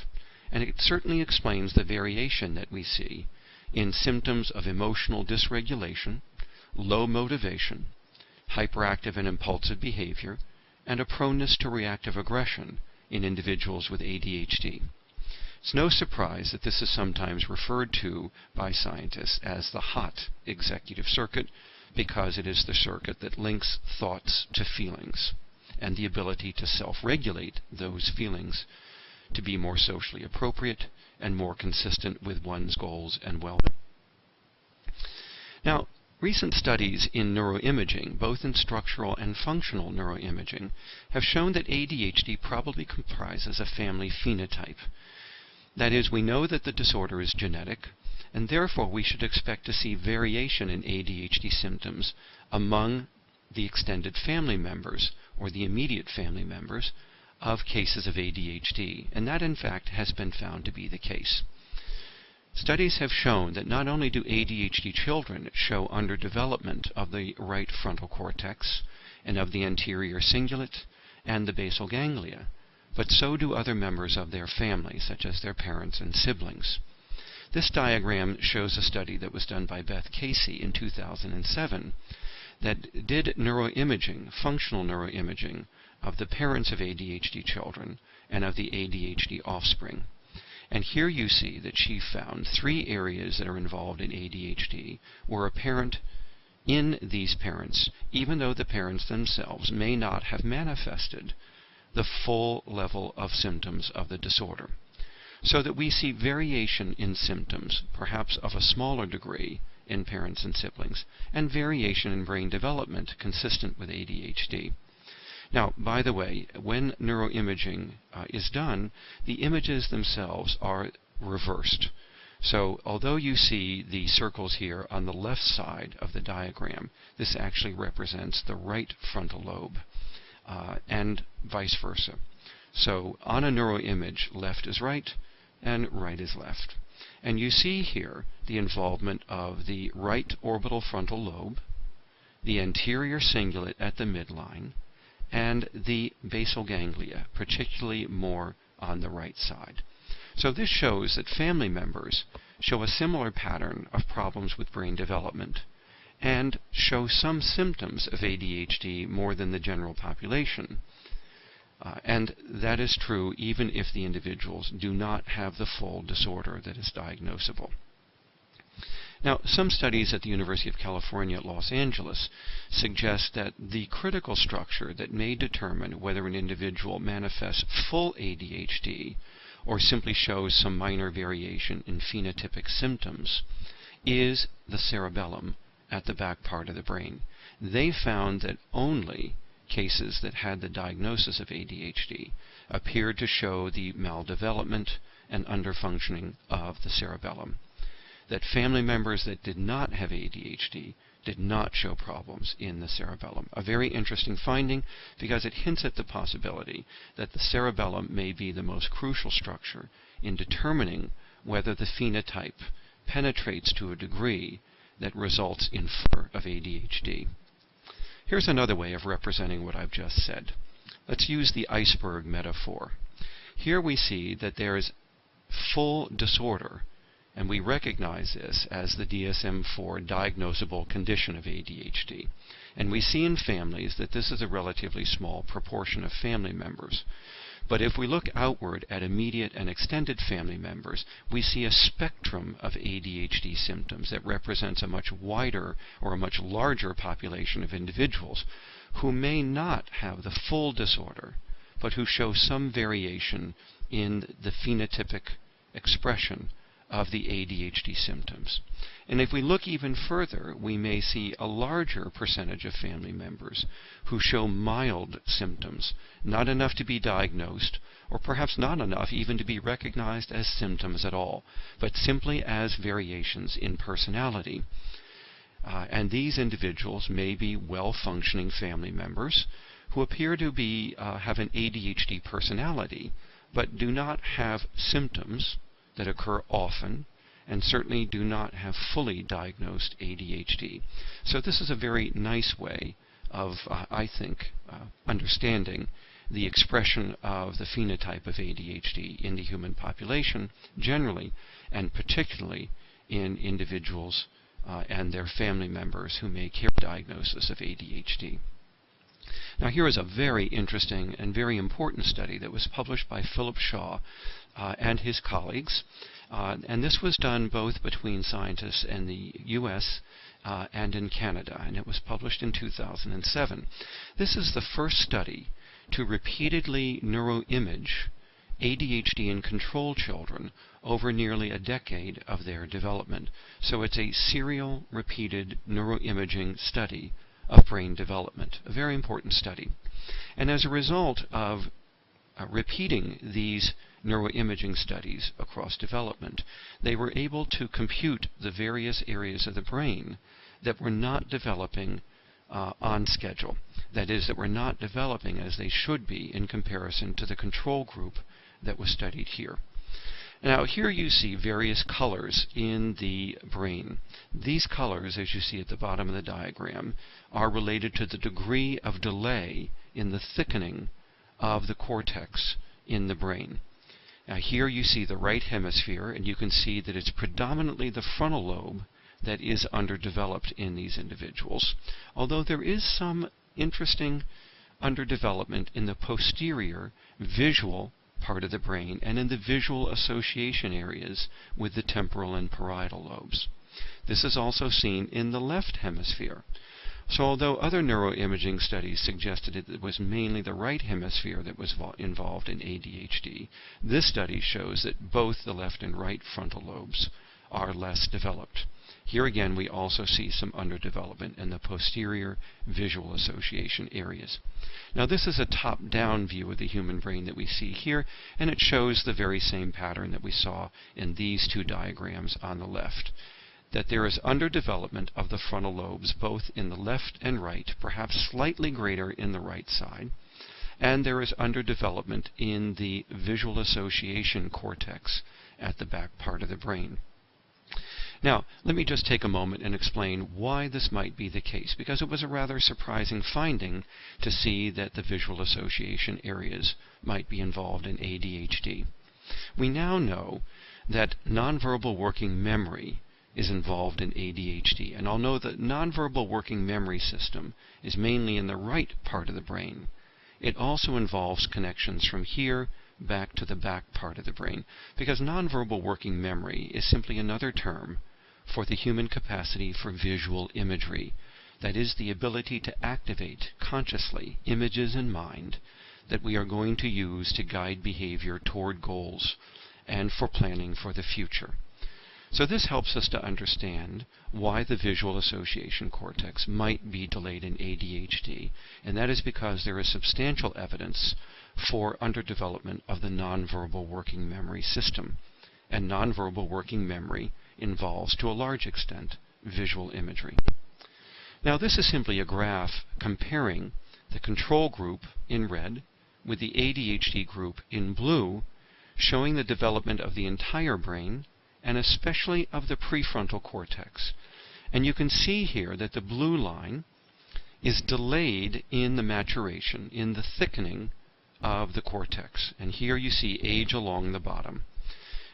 and it certainly explains the variation that we see in symptoms of emotional dysregulation, low motivation, hyperactive and impulsive behavior, and a proneness to reactive aggression in individuals with ADHD. It's no surprise that this is sometimes referred to by scientists as the hot executive circuit, because it is the circuit that links thoughts to feelings and the ability to self-regulate those feelings to be more socially appropriate and more consistent with one's goals and well-being. Now, recent studies in neuroimaging, both in structural and functional neuroimaging, have shown that ADHD probably comprises a family phenotype. That is, we know that the disorder is genetic, and therefore we should expect to see variation in ADHD symptoms among the extended family members, or the immediate family members, of cases of ADHD, and that in fact has been found to be the case. Studies have shown that not only do ADHD children show underdevelopment of the right frontal cortex and of the anterior cingulate and the basal ganglia, but so do other members of their family, such as their parents and siblings. This diagram shows a study that was done by Beth Casey in 2007 that did neuroimaging, functional neuroimaging, of the parents of ADHD children and of the ADHD offspring. And here you see that she found 3 areas that are involved in ADHD were apparent in these parents, even though the parents themselves may not have manifested the full level of symptoms of the disorder. So that we see variation in symptoms, perhaps of a smaller degree in parents and siblings, and variation in brain development consistent with ADHD. Now, by the way, when neuroimaging is done, the images themselves are reversed. So, although you see the circles here on the left side of the diagram, this actually represents the right frontal lobe, and vice versa. So, on a neuroimage, left is right, and right is left. And you see here the involvement of the right orbital frontal lobe, the anterior cingulate at the midline, and the basal ganglia, particularly more on the right side. So this shows that family members show a similar pattern of problems with brain development and show some symptoms of ADHD more than the general population. And that is true even if the individuals do not have the full disorder that is diagnosable. Now, some studies at the University of California at Los Angeles suggest that the critical structure that may determine whether an individual manifests full ADHD or simply shows some minor variation in phenotypic symptoms is the cerebellum at the back part of the brain. They found that only cases that had the diagnosis of ADHD appeared to show the maldevelopment and underfunctioning of the cerebellum. That family members that did not have ADHD did not show problems in the cerebellum. A very interesting finding because it hints at the possibility that the cerebellum may be the most crucial structure in determining whether the phenotype penetrates to a degree that results in fear of ADHD. Here's another way of representing what I've just said. Let's use the iceberg metaphor. Here we see that there is full disorder, and we recognize this as the DSM-4 diagnosable condition of ADHD. And we see in families that this is a relatively small proportion of family members. But if we look outward at immediate and extended family members, we see a spectrum of ADHD symptoms that represents a much wider or a much larger population of individuals who may not have the full disorder, but who show some variation in the phenotypic expression of the ADHD symptoms. And if we look even further, we may see a larger percentage of family members who show mild symptoms, not enough to be diagnosed, or perhaps not enough even to be recognized as symptoms at all, but simply as variations in personality. And these individuals may be well-functioning family members who appear to be have an ADHD personality, but do not have symptoms that occur often, and certainly do not have fully diagnosed ADHD. So this is a very nice way of, I think, understanding the expression of the phenotype of ADHD in the human population generally, and particularly in individuals and their family members who may carry a diagnosis of ADHD. Now here is a very interesting and very important study that was published by Philip Shaw and his colleagues. And this was done both between scientists in the U.S. And in Canada, and it was published in 2007. This is the first study to repeatedly neuroimage ADHD in control children over nearly a decade of their development. So it's a serial, repeated neuroimaging study of brain development, a very important study. And as a result of repeating these neuroimaging studies across development, they were able to compute the various areas of the brain that were not developing on schedule. That is, that were not developing as they should be in comparison to the control group that was studied here. Now here you see various colors in the brain. These colors, as you see at the bottom of the diagram, are related to the degree of delay in the thickening of the cortex in the brain. Now here you see the right hemisphere, and you can see that it's predominantly the frontal lobe that is underdeveloped in these individuals, although there is some interesting underdevelopment in the posterior visual part of the brain and in the visual association areas with the temporal and parietal lobes. This is also seen in the left hemisphere. So although other neuroimaging studies suggested it was mainly the right hemisphere that was involved in ADHD, this study shows that both the left and right frontal lobes are less developed. Here again we also see some underdevelopment in the posterior visual association areas. Now this is a top-down view of the human brain that we see here, and it shows the very same pattern that we saw in these two diagrams on the left. That there is underdevelopment of the frontal lobes both in the left and right, perhaps slightly greater in the right side, and there is underdevelopment in the visual association cortex at the back part of the brain. Now, let me just take a moment and explain why this might be the case, because it was a rather surprising finding to see that the visual association areas might be involved in ADHD. We now know that nonverbal working memory is involved in ADHD, and although the nonverbal working memory system is mainly in the right part of the brain, it also involves connections from here back to the back part of the brain, because nonverbal working memory is simply another term for the human capacity for visual imagery. That is, the ability to activate consciously images in mind that we are going to use to guide behavior toward goals and for planning for the future. So this helps us to understand why the visual association cortex might be delayed in ADHD, and that is because there is substantial evidence for underdevelopment of the nonverbal working memory system. And nonverbal working memory involves, to a large extent, visual imagery. Now, this is simply a graph comparing the control group in red with the ADHD group in blue, showing the development of the entire brain, and especially of the prefrontal cortex. And you can see here that the blue line is delayed in the maturation, in the thickening of the cortex. And here you see age along the bottom.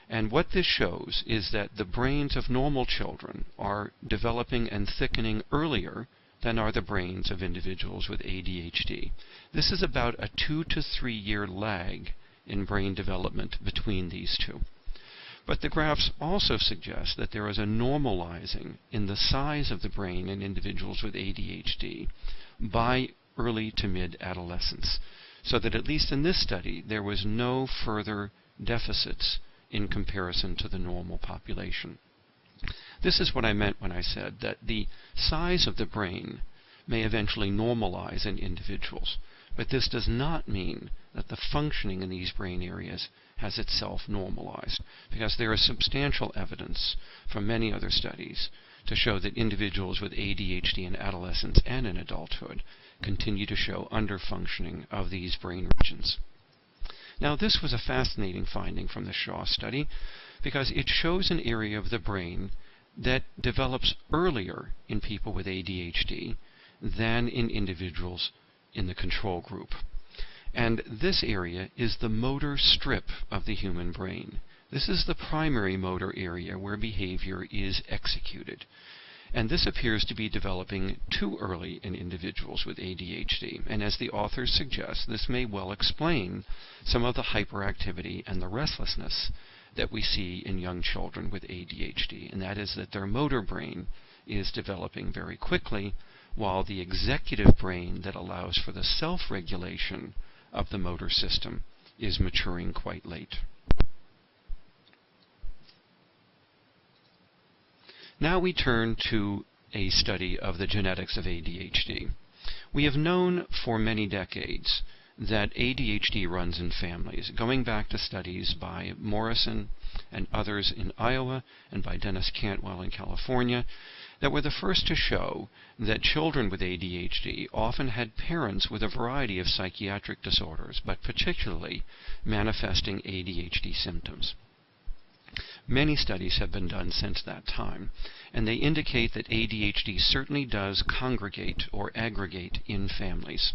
And what this shows is that the brains of normal children are developing and thickening earlier than are the brains of individuals with ADHD. This is about a 2 to 3 year lag in brain development between these two. But the graphs also suggest that there is a normalizing in the size of the brain in individuals with ADHD by early to mid-adolescence, so that at least in this study there was no further deficits in comparison to the normal population. This is what I meant when I said that the size of the brain may eventually normalize in individuals, but this does not mean that the functioning in these brain areas has itself normalized, because there is substantial evidence from many other studies to show that individuals with ADHD in adolescence and in adulthood continue to show underfunctioning of these brain regions. Now, this was a fascinating finding from the Shaw study, because it shows an area of the brain that develops earlier in people with ADHD than in individuals in the control group. And this area is the motor strip of the human brain. This is the primary motor area where behavior is executed. And this appears to be developing too early in individuals with ADHD. And as the authors suggest, this may well explain some of the hyperactivity and the restlessness that we see in young children with ADHD. And that is that their motor brain is developing very quickly, while the executive brain that allows for the self-regulation of the motor system is maturing quite late. Now we turn to a study of the genetics of ADHD. We have known for many decades that ADHD runs in families, going back to studies by Morrison and others in Iowa and by Dennis Cantwell in California, that were the first to show that children with ADHD often had parents with a variety of psychiatric disorders, but particularly manifesting ADHD symptoms. Many studies have been done since that time, and they indicate that ADHD certainly does congregate or aggregate in families.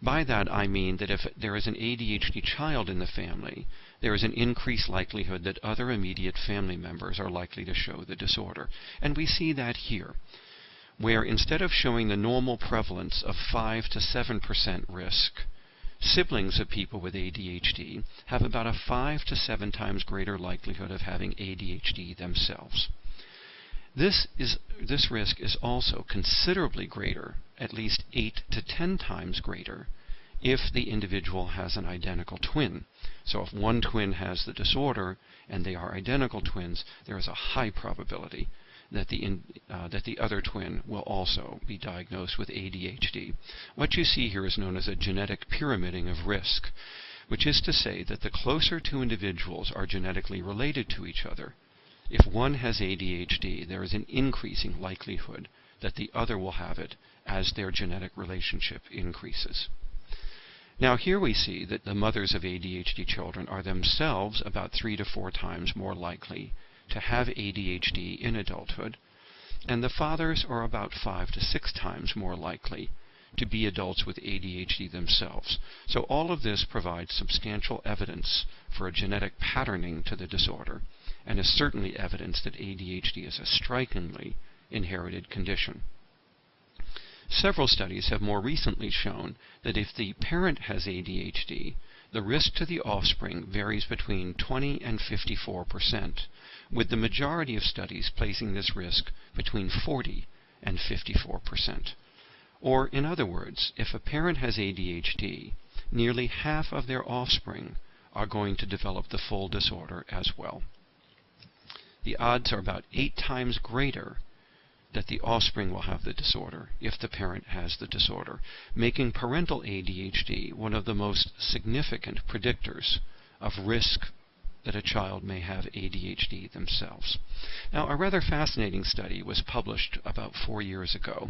By that I mean that if there is an ADHD child in the family, there is an increased likelihood that other immediate family members are likely to show the disorder. And we see that here, where instead of showing the normal prevalence of 5 to 7% risk, siblings of people with ADHD have about a 5 to 7 times greater likelihood of having ADHD themselves. This risk is also considerably greater, at least 8 to 10 times greater, if the individual has an identical twin. So if one twin has the disorder and they are identical twins, there is a high probability that the other twin will also be diagnosed with ADHD. What you see here is known as a genetic pyramiding of risk, which is to say that the closer two individuals are genetically related to each other, if one has ADHD, there is an increasing likelihood that the other will have it as their genetic relationship increases. Now here we see that the mothers of ADHD children are themselves about 3 to 4 times more likely to have ADHD in adulthood, and the fathers are about 5 to 6 times more likely to be adults with ADHD themselves. So all of this provides substantial evidence for a genetic patterning to the disorder, and is certainly evidence that ADHD is a strikingly inherited condition. Several studies have more recently shown that if the parent has ADHD, the risk to the offspring varies between 20 and 54%, with the majority of studies placing this risk between 40 and 54%. Or, in other words, if a parent has ADHD, nearly half of their offspring are going to develop the full disorder as well. The odds are about 8 times greater that the offspring will have the disorder if the parent has the disorder, making parental ADHD one of the most significant predictors of risk that a child may have ADHD themselves. Now, a rather fascinating study was published about 4 years ago.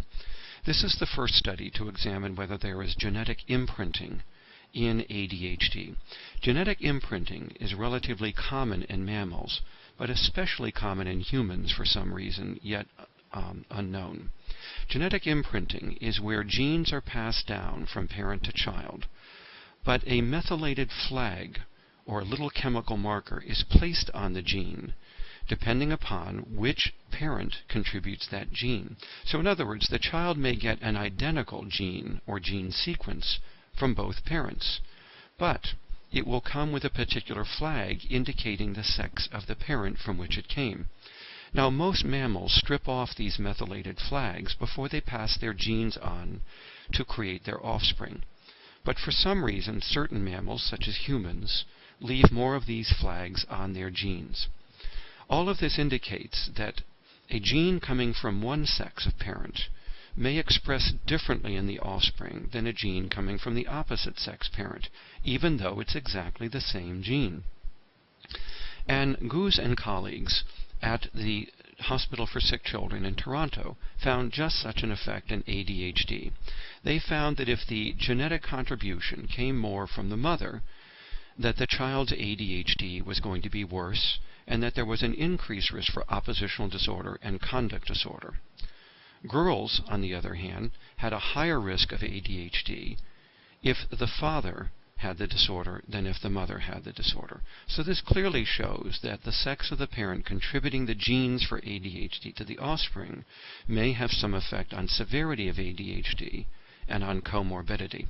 This is the first study to examine whether there is genetic imprinting in ADHD. Genetic imprinting is relatively common in mammals, but especially common in humans for some reason, yet unknown. Genetic imprinting is where genes are passed down from parent to child, but a methylated flag or little chemical marker is placed on the gene depending upon which parent contributes that gene. So in other words, the child may get an identical gene or gene sequence from both parents, but it will come with a particular flag indicating the sex of the parent from which it came. Now, most mammals strip off these methylated flags before they pass their genes on to create their offspring. But for some reason, certain mammals, such as humans, leave more of these flags on their genes. All of this indicates that a gene coming from one sex of parent may express differently in the offspring than a gene coming from the opposite sex parent, even though it's exactly the same gene. And Goose and colleagues at the Hospital for Sick Children in Toronto found just such an effect in ADHD. They found that if the genetic contribution came more from the mother, that the child's ADHD was going to be worse, and that there was an increased risk for oppositional disorder and conduct disorder. Girls, on the other hand, had a higher risk of ADHD if the father had the disorder than if the mother had the disorder. So this clearly shows that the sex of the parent contributing the genes for ADHD to the offspring may have some effect on severity of ADHD and on comorbidity.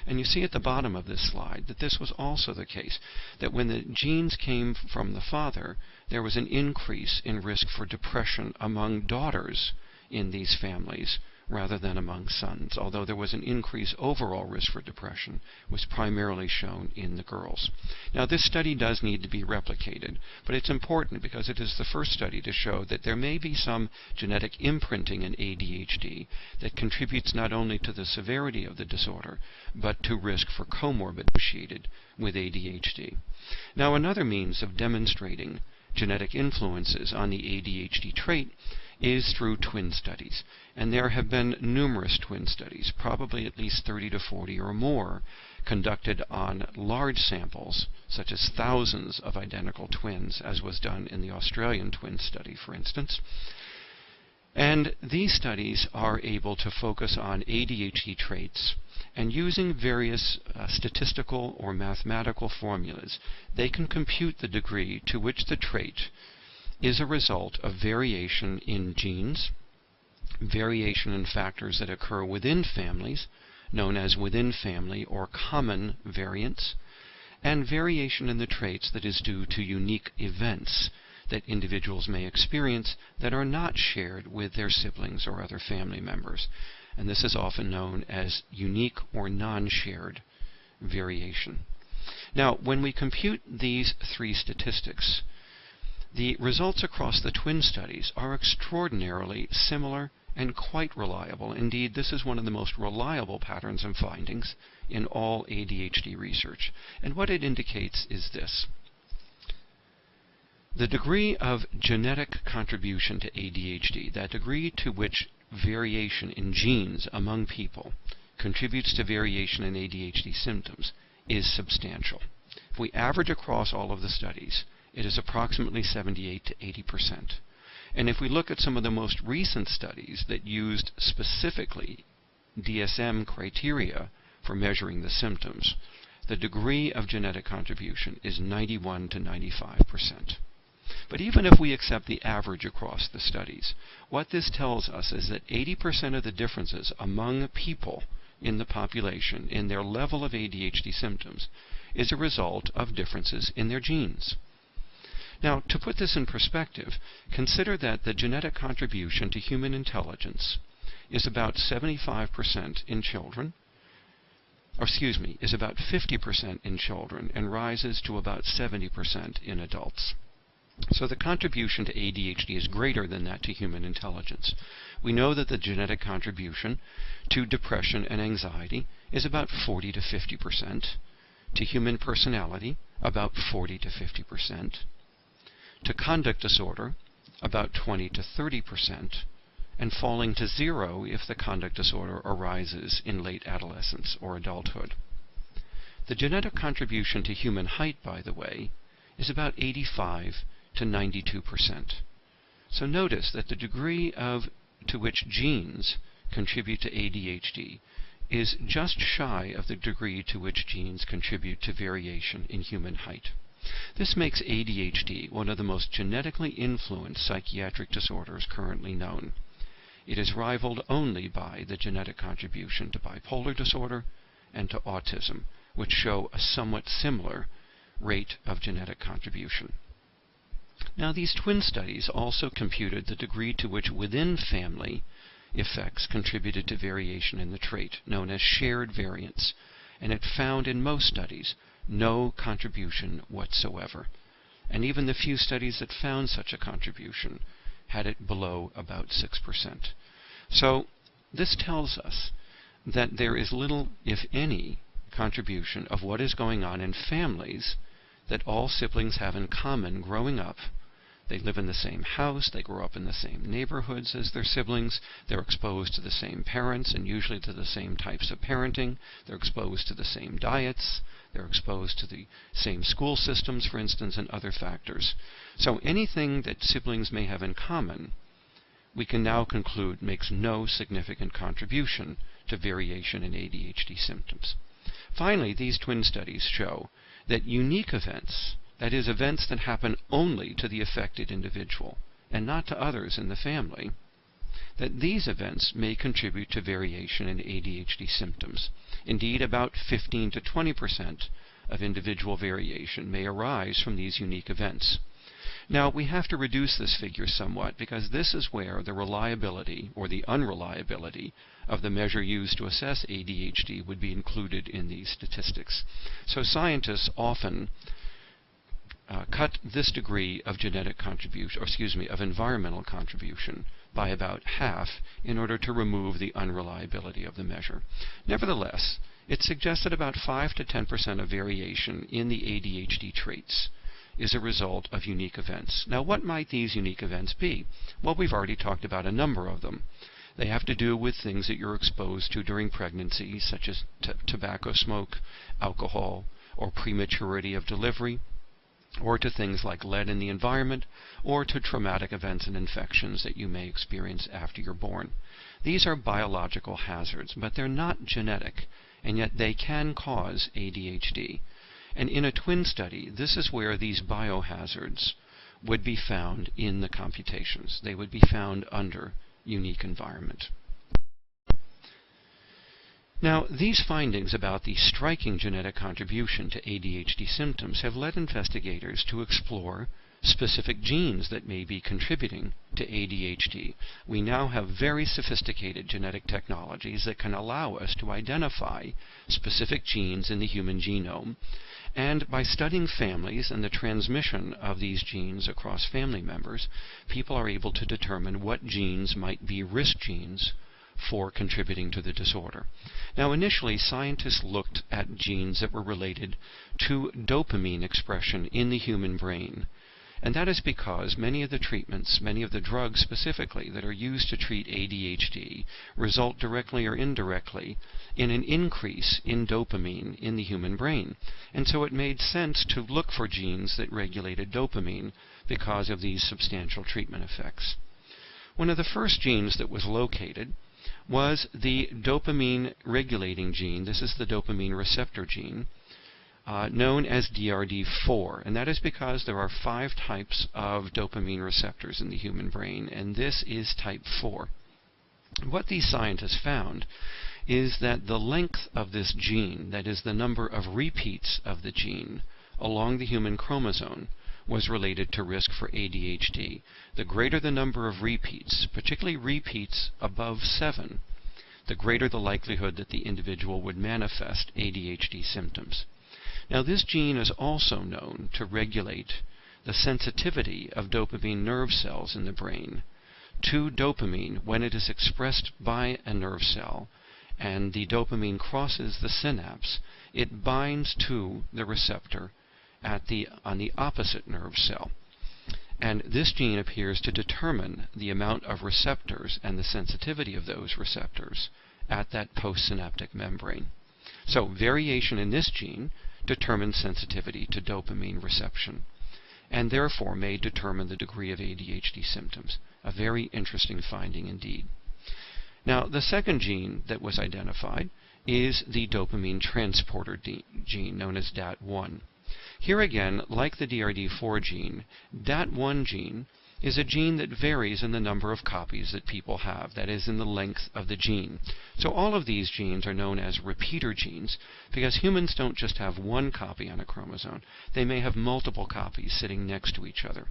And you see at the bottom of this slide that this was also the case, that when the genes came from the father, there was an increase in risk for depression among daughters in these families rather than among sons, although there was an increased overall risk for depression, was primarily shown in the girls. Now, this study does need to be replicated, but it's important because it is the first study to show that there may be some genetic imprinting in ADHD that contributes not only to the severity of the disorder, but to risk for comorbid associated with ADHD. Now, another means of demonstrating genetic influences on the ADHD trait is through twin studies. And there have been numerous twin studies, probably at least 30 to 40 or more, conducted on large samples, such as thousands of identical twins, as was done in the Australian twin study, for instance. And these studies are able to focus on ADHD traits, and using various statistical or mathematical formulas, they can compute the degree to which the trait is a result of variation in genes, variation in factors that occur within families, known as within-family or common variants, and variation in the traits that is due to unique events that individuals may experience that are not shared with their siblings or other family members. And this is often known as unique or non-shared variation. Now, when we compute these three statistics, the results across the twin studies are extraordinarily similar and quite reliable. Indeed, this is one of the most reliable patterns and findings in all ADHD research. And what it indicates is this: the degree of genetic contribution to ADHD, that degree to which variation in genes among people contributes to variation in ADHD symptoms is substantial. If we average across all of the studies, it is approximately 78 to 80%. And if we look at some of the most recent studies that used specifically DSM criteria for measuring the symptoms, the degree of genetic contribution is 91 to 95%. But even if we accept the average across the studies, what this tells us is that 80% of the differences among people in the population in their level of ADHD symptoms is a result of differences in their genes. Now, to put this in perspective, consider that the genetic contribution to human intelligence is about 75% in children, is about 50% in children and rises to about 70% in adults. So the contribution to ADHD is greater than that to human intelligence. We know that the genetic contribution to depression and anxiety is about 40 to 50%, to human personality about 40 to 50%, to conduct disorder about 20 to 30%, and falling to zero if the conduct disorder arises in late adolescence or adulthood. The genetic contribution to human height, by the way, is about 85 to 92%. So notice that the degree to which genes contribute to ADHD is just shy of the degree to which genes contribute to variation in human height. This makes ADHD one of the most genetically influenced psychiatric disorders currently known. It is rivaled only by the genetic contribution to bipolar disorder and to autism, which show a somewhat similar rate of genetic contribution. Now, these twin studies also computed the degree to which within-family effects contributed to variation in the trait, known as shared variance, and it found in most studies no contribution whatsoever. And even the few studies that found such a contribution had it below about 6%. So this tells us that there is little, if any, contribution of what is going on in families that all siblings have in common growing up. They live in the same house, they grow up in the same neighborhoods as their siblings, they're exposed to the same parents and usually to the same types of parenting, they're exposed to the same diets, they're exposed to the same school systems, for instance, and other factors. So anything that siblings may have in common, we can now conclude makes no significant contribution to variation in ADHD symptoms. Finally, these twin studies show that unique events, that is, events that happen only to the affected individual and not to others in the family, that these events may contribute to variation in ADHD symptoms. Indeed, about 15 to 20% of individual variation may arise from these unique events. Now, we have to reduce this figure somewhat because this is where the reliability or the unreliability of the measure used to assess ADHD would be included in these statistics. So scientists often cut this degree of genetic contribution, of environmental contribution by about half in order to remove the unreliability of the measure. Nevertheless, it suggests that about 5 to 10% of variation in the ADHD traits is a result of unique events. Now, what might these unique events be? Well, we've already talked about a number of them. They have to do with things that you're exposed to during pregnancy, such as tobacco smoke, alcohol, or prematurity of delivery, or to things like lead in the environment, or to traumatic events and infections that you may experience after you're born. These are biological hazards, but they're not genetic, and yet they can cause ADHD. And in a twin study, this is where these biohazards would be found in the computations. They would be found under unique environment. Now, these findings about the striking genetic contribution to ADHD symptoms have led investigators to explore specific genes that may be contributing to ADHD. We now have very sophisticated genetic technologies that can allow us to identify specific genes in the human genome. And by studying families and the transmission of these genes across family members, people are able to determine what genes might be risk genes for contributing to the disorder. Now, initially, scientists looked at genes that were related to dopamine expression in the human brain. And that is because many of the treatments, many of the drugs specifically that are used to treat ADHD result directly or indirectly in an increase in dopamine in the human brain. And so it made sense to look for genes that regulated dopamine because of these substantial treatment effects. One of the first genes that was located was the dopamine regulating gene. This is the dopamine receptor gene, known as DRD4, and that is because there are 5 types of dopamine receptors in the human brain, and this is type 4. What these scientists found is that the length of this gene, that is the number of repeats of the gene along the human chromosome, was related to risk for ADHD. The greater the number of repeats, particularly repeats above 7, the greater the likelihood that the individual would manifest ADHD symptoms. Now, this gene is also known to regulate the sensitivity of dopamine nerve cells in the brain to dopamine when it is expressed by a nerve cell and the dopamine crosses the synapse. It binds to the receptor on the opposite nerve cell. And this gene appears to determine the amount of receptors and the sensitivity of those receptors at that postsynaptic membrane. So variation in this gene determines sensitivity to dopamine reception, and therefore may determine the degree of ADHD symptoms. A very interesting finding indeed. Now, the second gene that was identified is the dopamine transporter gene, known as DAT1. Here again, like the DRD4 gene, DAT1 gene is a gene that varies in the number of copies that people have, that is, in the length of the gene. So all of these genes are known as repeater genes because humans don't just have one copy on a chromosome. They may have multiple copies sitting next to each other.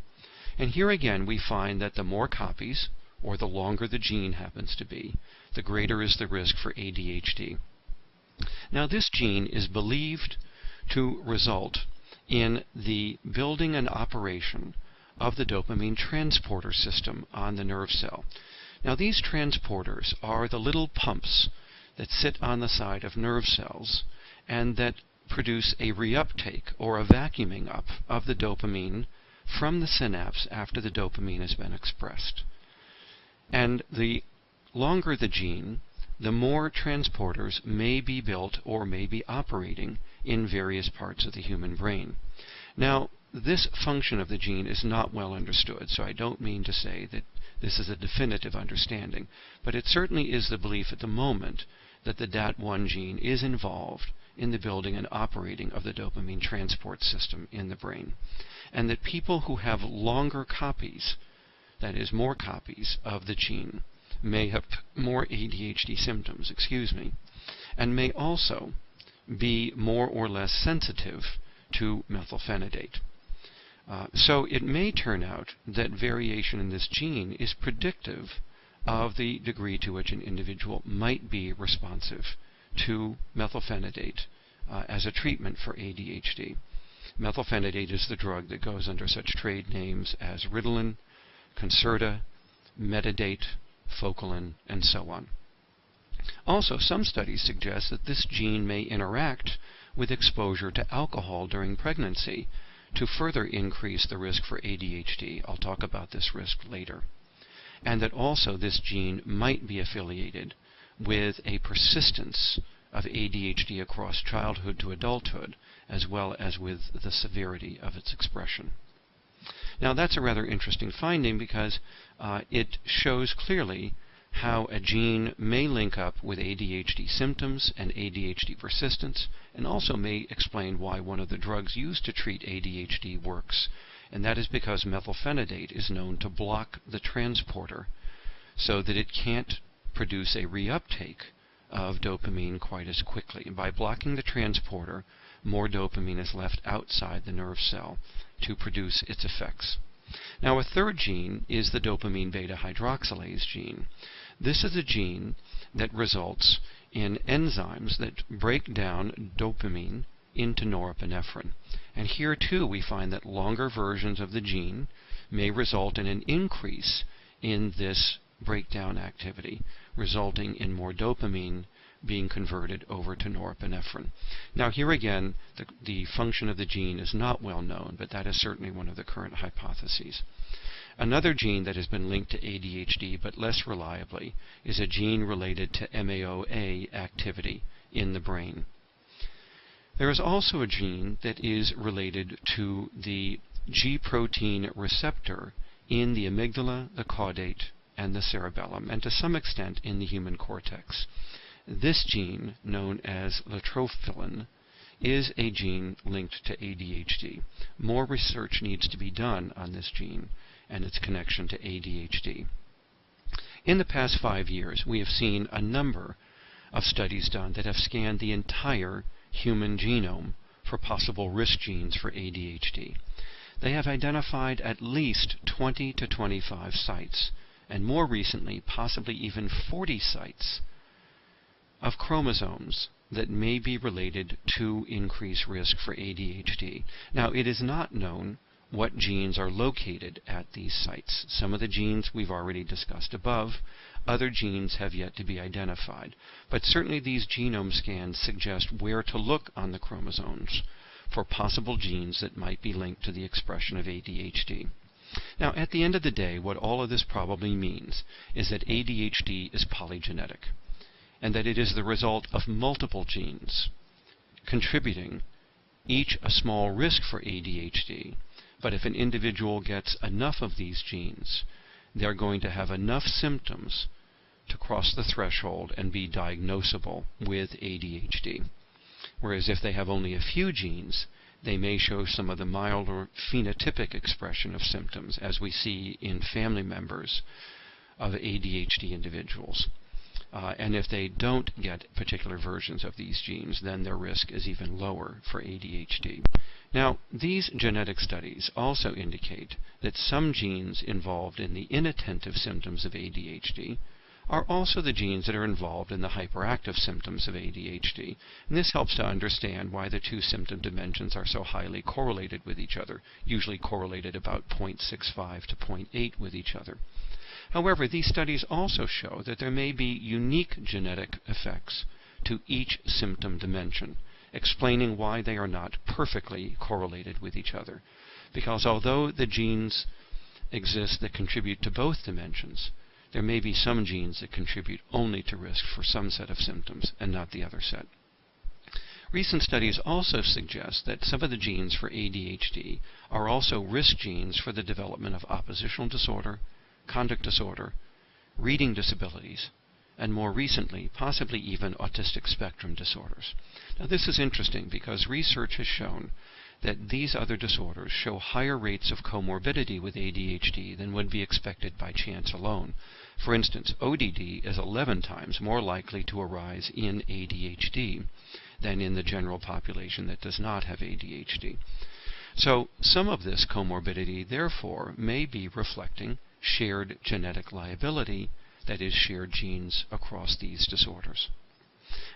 And here again we find that the more copies, or the longer the gene happens to be, the greater is the risk for ADHD. Now, this gene is believed to result in the building and operation of the dopamine transporter system on the nerve cell. Now, these transporters are the little pumps that sit on the side of nerve cells and that produce a reuptake or a vacuuming up of the dopamine from the synapse after the dopamine has been expressed. And the longer the gene, the more transporters may be built or may be operating in various parts of the human brain. Now, this function of the gene is not well understood, so I don't mean to say that this is a definitive understanding, but it certainly is the belief at the moment that the DAT1 gene is involved in the building and operating of the dopamine transport system in the brain, and that people who have longer copies, that is, more copies of the gene, may have more ADHD symptoms, and may also be more or less sensitive to methylphenidate. So it may turn out that variation in this gene is predictive of the degree to which an individual might be responsive to methylphenidate as a treatment for ADHD. Methylphenidate is the drug that goes under such trade names as Ritalin, Concerta, Metadate, Focalin, and so on. Also, some studies suggest that this gene may interact with exposure to alcohol during pregnancy to further increase the risk for ADHD. I'll talk about this risk later. And that also this gene might be affiliated with a persistence of ADHD across childhood to adulthood, as well as with the severity of its expression. Now, that's a rather interesting finding because it shows clearly how a gene may link up with ADHD symptoms and ADHD persistence, and also may explain why one of the drugs used to treat ADHD works, and that is because methylphenidate is known to block the transporter so that it can't produce a reuptake of dopamine quite as quickly. And by blocking the transporter, more dopamine is left outside the nerve cell to produce its effects. Now, a third gene is the dopamine beta hydroxylase gene. This is a gene that results in enzymes that break down dopamine into norepinephrine. And here, too, we find that longer versions of the gene may result in an increase in this breakdown activity, resulting in more dopamine being converted over to norepinephrine. Now here again, the function of the gene is not well known, but that is certainly one of the current hypotheses. Another gene that has been linked to ADHD, but less reliably, is a gene related to MAOA activity in the brain. There is also a gene that is related to the G protein receptor in the amygdala, the caudate, and the cerebellum, and to some extent in the human cortex. This gene, known as latrophilin, is a gene linked to ADHD. More research needs to be done on this gene and its connection to ADHD. In the past 5 years, we have seen a number of studies done that have scanned the entire human genome for possible risk genes for ADHD. They have identified at least 20 to 25 sites, and more recently, possibly even 40 sites of chromosomes that may be related to increased risk for ADHD. Now, it is not known what genes are located at these sites. Some of the genes we've already discussed above. Other genes have yet to be identified. But certainly these genome scans suggest where to look on the chromosomes for possible genes that might be linked to the expression of ADHD. Now, at the end of the day, what all of this probably means is that ADHD is polygenetic, and that it is the result of multiple genes contributing, each a small risk for ADHD. But if an individual gets enough of these genes, they're going to have enough symptoms to cross the threshold and be diagnosable with ADHD. Whereas if they have only a few genes, they may show some of the milder phenotypic expression of symptoms, as we see in family members of ADHD individuals. And if they don't get particular versions of these genes, then their risk is even lower for ADHD. Now, these genetic studies also indicate that some genes involved in the inattentive symptoms of ADHD are also the genes that are involved in the hyperactive symptoms of ADHD. And this helps to understand why the two symptom dimensions are so highly correlated with each other, usually correlated about 0.65 to 0.8 with each other. However, these studies also show that there may be unique genetic effects to each symptom dimension, explaining why they are not perfectly correlated with each other. Because although the genes exist that contribute to both dimensions, there may be some genes that contribute only to risk for some set of symptoms and not the other set. Recent studies also suggest that some of the genes for ADHD are also risk genes for the development of oppositional disorder, conduct disorder, reading disabilities, and more recently, possibly even autistic spectrum disorders. Now, this is interesting because research has shown that these other disorders show higher rates of comorbidity with ADHD than would be expected by chance alone. For instance, ODD is 11 times more likely to arise in ADHD than in the general population that does not have ADHD. So some of this comorbidity, therefore, may be reflecting shared genetic liability, that is, shared genes across these disorders.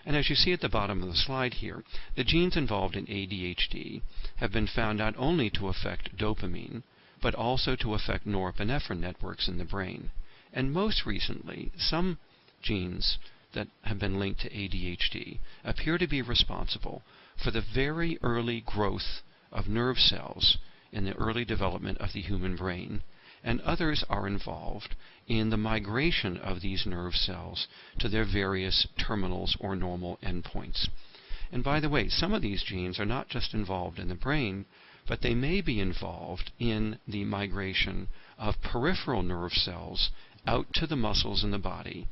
And as you see at the bottom of the slide here, the genes involved in ADHD have been found not only to affect dopamine, but also to affect norepinephrine networks in the brain. And most recently, some genes that have been linked to ADHD appear to be responsible for the very early growth of nerve cells in the early development of the human brain, and others are involved in the migration of these nerve cells to their various terminals or normal endpoints. And by the way, some of these genes are not just involved in the brain, but they may be involved in the migration of peripheral nerve cells out to the muscles in the body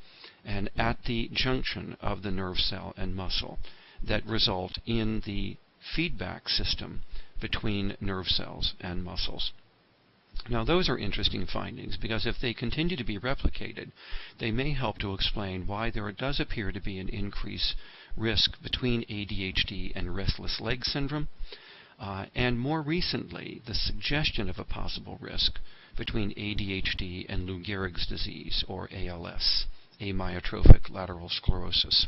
and at the junction of the nerve cell and muscle that result in the feedback system between nerve cells and muscles. Now, those are interesting findings because if they continue to be replicated, they may help to explain why there does appear to be an increased risk between ADHD and restless leg syndrome, and more recently, the suggestion of a possible risk between ADHD and Lou Gehrig's disease, or ALS, amyotrophic lateral sclerosis.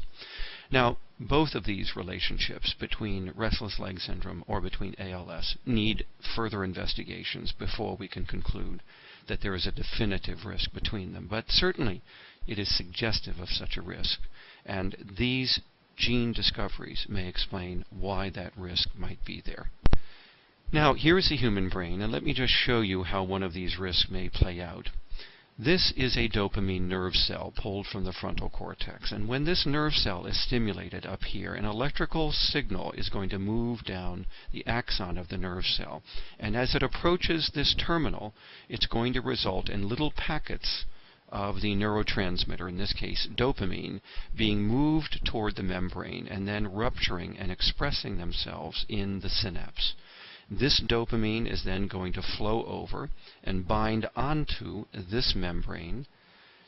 Now, both of these relationships between restless leg syndrome or between ALS need further investigations before we can conclude that there is a definitive risk between them. But certainly, it is suggestive of such a risk. And these gene discoveries may explain why that risk might be there. Now, here is the human brain, and let me just show you how one of these risks may play out. This is a dopamine nerve cell pulled from the frontal cortex, and when this nerve cell is stimulated up here, an electrical signal is going to move down the axon of the nerve cell, and as it approaches this terminal, it's going to result in little packets of the neurotransmitter, in this case dopamine, being moved toward the membrane and then rupturing and expressing themselves in the synapse. This dopamine is then going to flow over and bind onto this membrane,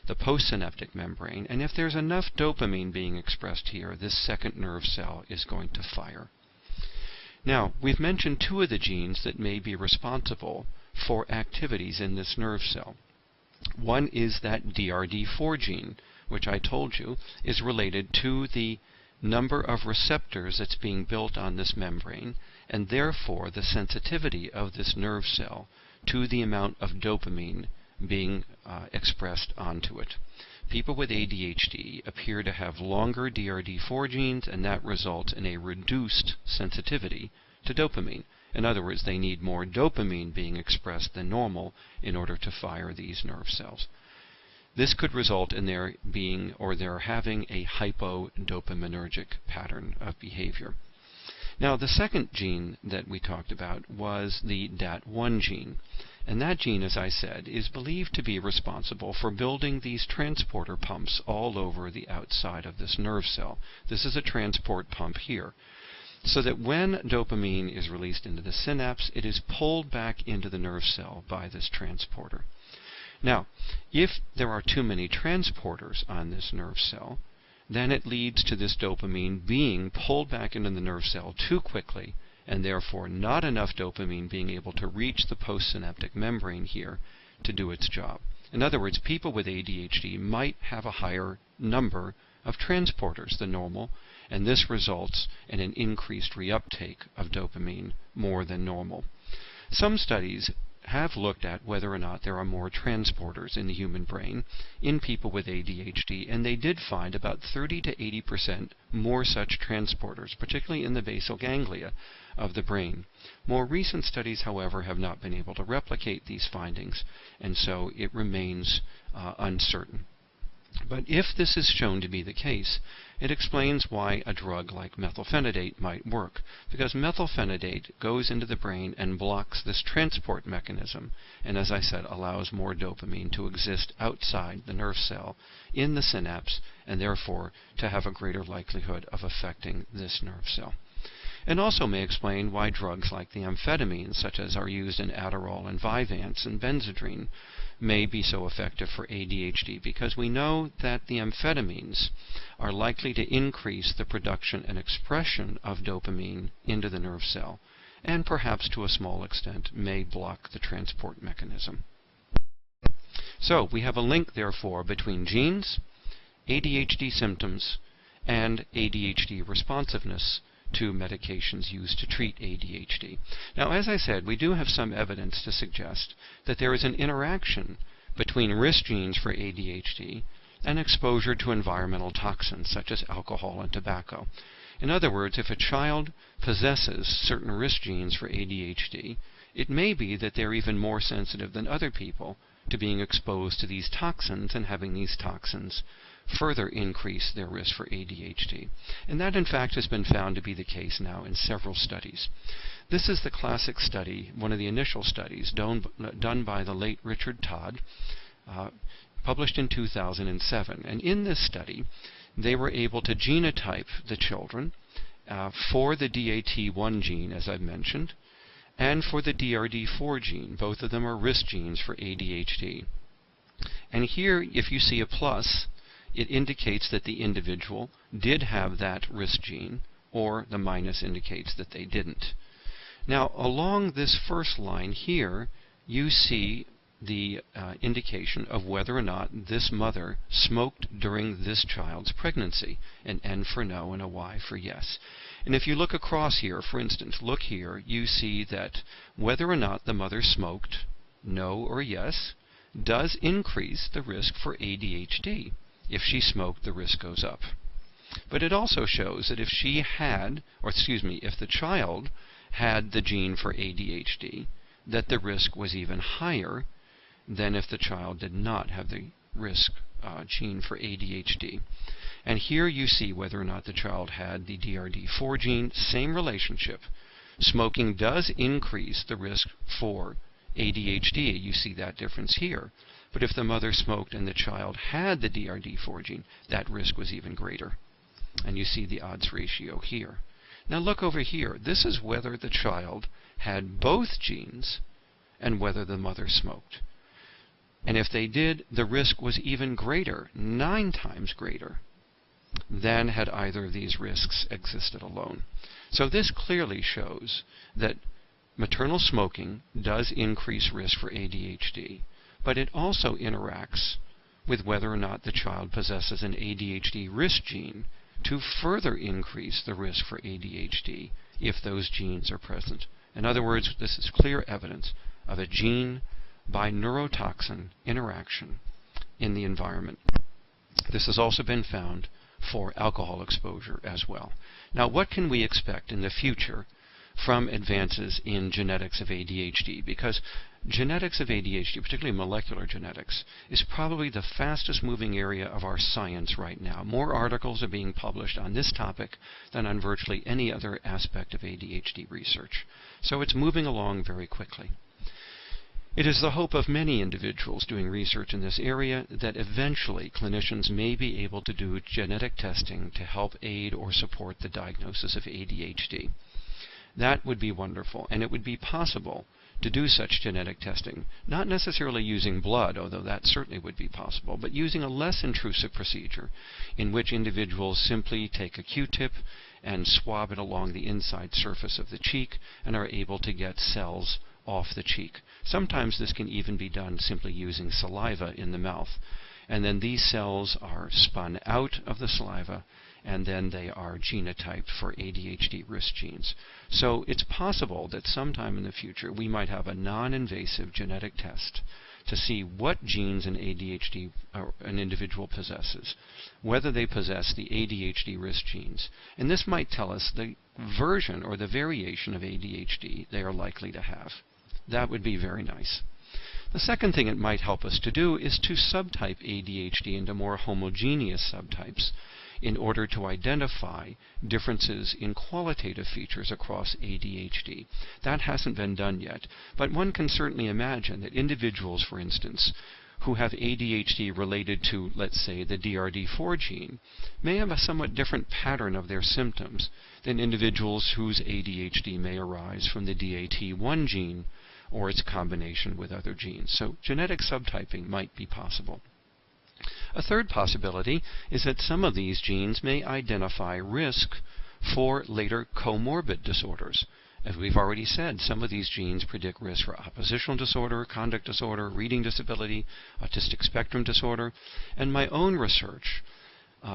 the postsynaptic membrane, and if there's enough dopamine being expressed here, this second nerve cell is going to fire. Now, we've mentioned two of the genes that may be responsible for activities in this nerve cell. One is that DRD4 gene, which I told you is related to the number of receptors that's being built on this membrane, and therefore the sensitivity of this nerve cell to the amount of dopamine being expressed onto it. People with ADHD appear to have longer DRD4 genes, and that results in a reduced sensitivity to dopamine. In other words, they need more dopamine being expressed than normal in order to fire these nerve cells. This could result in their having a hypodopaminergic pattern of behavior. Now, the second gene that we talked about was the DAT1 gene. And that gene, as I said, is believed to be responsible for building these transporter pumps all over the outside of this nerve cell. This is a transport pump here. So that when dopamine is released into the synapse, it is pulled back into the nerve cell by this transporter. Now, if there are too many transporters on this nerve cell, then it leads to this dopamine being pulled back into the nerve cell too quickly, and therefore not enough dopamine being able to reach the postsynaptic membrane here to do its job. In other words, people with ADHD might have a higher number of transporters than normal, and this results in an increased reuptake of dopamine more than normal. Some studies have looked at whether or not there are more transporters in the human brain in people with ADHD, and they did find about 30 to 80% more such transporters, particularly in the basal ganglia of the brain. More recent studies, however, have not been able to replicate these findings, and so it remains uncertain. But if this is shown to be the case, it explains why a drug like methylphenidate might work, because methylphenidate goes into the brain and blocks this transport mechanism, and as I said, allows more dopamine to exist outside the nerve cell in the synapse, and therefore to have a greater likelihood of affecting this nerve cell. And also may explain why drugs like the amphetamines, such as are used in Adderall and Vyvanse and Benzedrine, may be so effective for ADHD, because we know that the amphetamines are likely to increase the production and expression of dopamine into the nerve cell, and perhaps to a small extent may block the transport mechanism. So we have a link, therefore, between genes, ADHD symptoms, and ADHD responsiveness to medications used to treat ADHD. Now, as I said, we do have some evidence to suggest that there is an interaction between risk genes for ADHD and exposure to environmental toxins such as alcohol and tobacco. In other words, if a child possesses certain risk genes for ADHD, it may be that they're even more sensitive than other people to being exposed to these toxins, and having these toxins further increase their risk for ADHD. And that, in fact, has been found to be the case now in several studies. This is the classic study, one of the initial studies done by the late Richard Todd, published in 2007. And in this study, they were able to genotype the children for the DAT1 gene, as I've mentioned, and for the DRD4 gene. Both of them are risk genes for ADHD. And here, if you see a plus, it indicates that the individual did have that risk gene, or the minus indicates that they didn't. Now, along this first line here, you see the indication of whether or not this mother smoked during this child's pregnancy, an N for no and a Y for yes. And if you look across here, for instance, look here, you see that whether or not the mother smoked, no or yes, does increase the risk for ADHD. If she smoked, the risk goes up. But it also shows that if if the child had the gene for ADHD, that the risk was even higher than if the child did not have the risk gene for ADHD. And here you see whether or not the child had the DRD4 gene. Same relationship. Smoking does increase the risk for ADHD. You see that difference here. But if the mother smoked and the child had the DRD4 gene, that risk was even greater. And you see the odds ratio here. Now look over here. This is whether the child had both genes and whether the mother smoked. And if they did, the risk was even greater, 9 times greater, than had either of these risks existed alone. So this clearly shows that maternal smoking does increase risk for ADHD, but it also interacts with whether or not the child possesses an ADHD risk gene to further increase the risk for ADHD if those genes are present. In other words, this is clear evidence of a gene by neurotoxin interaction in the environment. This has also been found for alcohol exposure as well. Now, what can we expect in the future from advances in genetics of ADHD? Because genetics of ADHD, particularly molecular genetics, is probably the fastest moving area of our science right now. More articles are being published on this topic than on virtually any other aspect of ADHD research. So it's moving along very quickly. It is the hope of many individuals doing research in this area that eventually clinicians may be able to do genetic testing to help aid or support the diagnosis of ADHD. That would be wonderful, and it would be possible to do such genetic testing, not necessarily using blood, although that certainly would be possible, but using a less intrusive procedure in which individuals simply take a Q-tip and swab it along the inside surface of the cheek and are able to get cells off the cheek. Sometimes this can even be done simply using saliva in the mouth. And then these cells are spun out of the saliva, and then they are genotyped for ADHD risk genes. So it's possible that sometime in the future we might have a non-invasive genetic test to see what genes an ADHD an individual possesses, whether they possess the ADHD risk genes. And this might tell us the version or the variation of ADHD they are likely to have. That would be very nice. The second thing it might help us to do is to subtype ADHD into more homogeneous subtypes in order to identify differences in qualitative features across ADHD. That hasn't been done yet, but one can certainly imagine that individuals, for instance, who have ADHD related to, let's say, the DRD4 gene, may have a somewhat different pattern of their symptoms than individuals whose ADHD may arise from the DAT1 gene or its combination with other genes. So genetic subtyping might be possible. A third possibility is that some of these genes may identify risk for later comorbid disorders. As we've already said, some of these genes predict risk for oppositional disorder, conduct disorder, reading disability, autistic spectrum disorder, and my own research,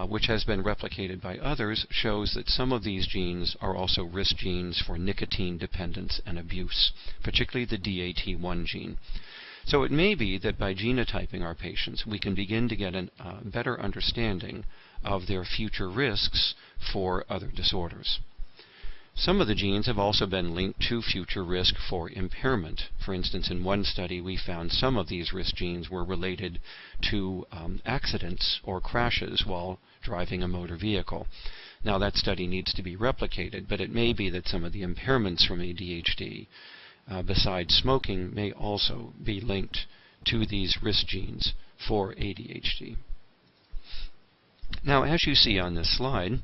which has been replicated by others, shows that some of these genes are also risk genes for nicotine dependence and abuse, particularly the DAT1 gene. So it may be that by genotyping our patients, we can begin to get a better understanding of their future risks for other disorders. Some of the genes have also been linked to future risk for impairment. For instance, in one study we found some of these risk genes were related to accidents or crashes while driving a motor vehicle. Now that study needs to be replicated, but it may be that some of the impairments from ADHD, besides smoking, may also be linked to these risk genes for ADHD. Now, as you see on this slide,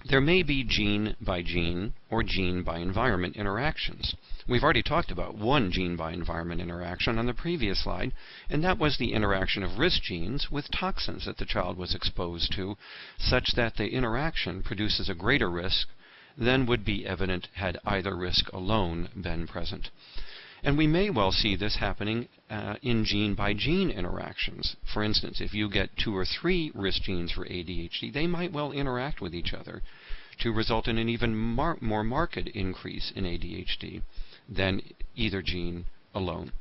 there may be gene by gene or gene by environment interactions. We've already talked about one gene by environment interaction on the previous slide, and that was the interaction of risk genes with toxins that the child was exposed to, such that the interaction produces a greater risk than would be evident had either risk alone been present. And we may well see this happening in gene by gene interactions. For instance, if you get 2 or 3 risk genes for ADHD, they might well interact with each other to result in an even more marked increase in ADHD than either gene alone.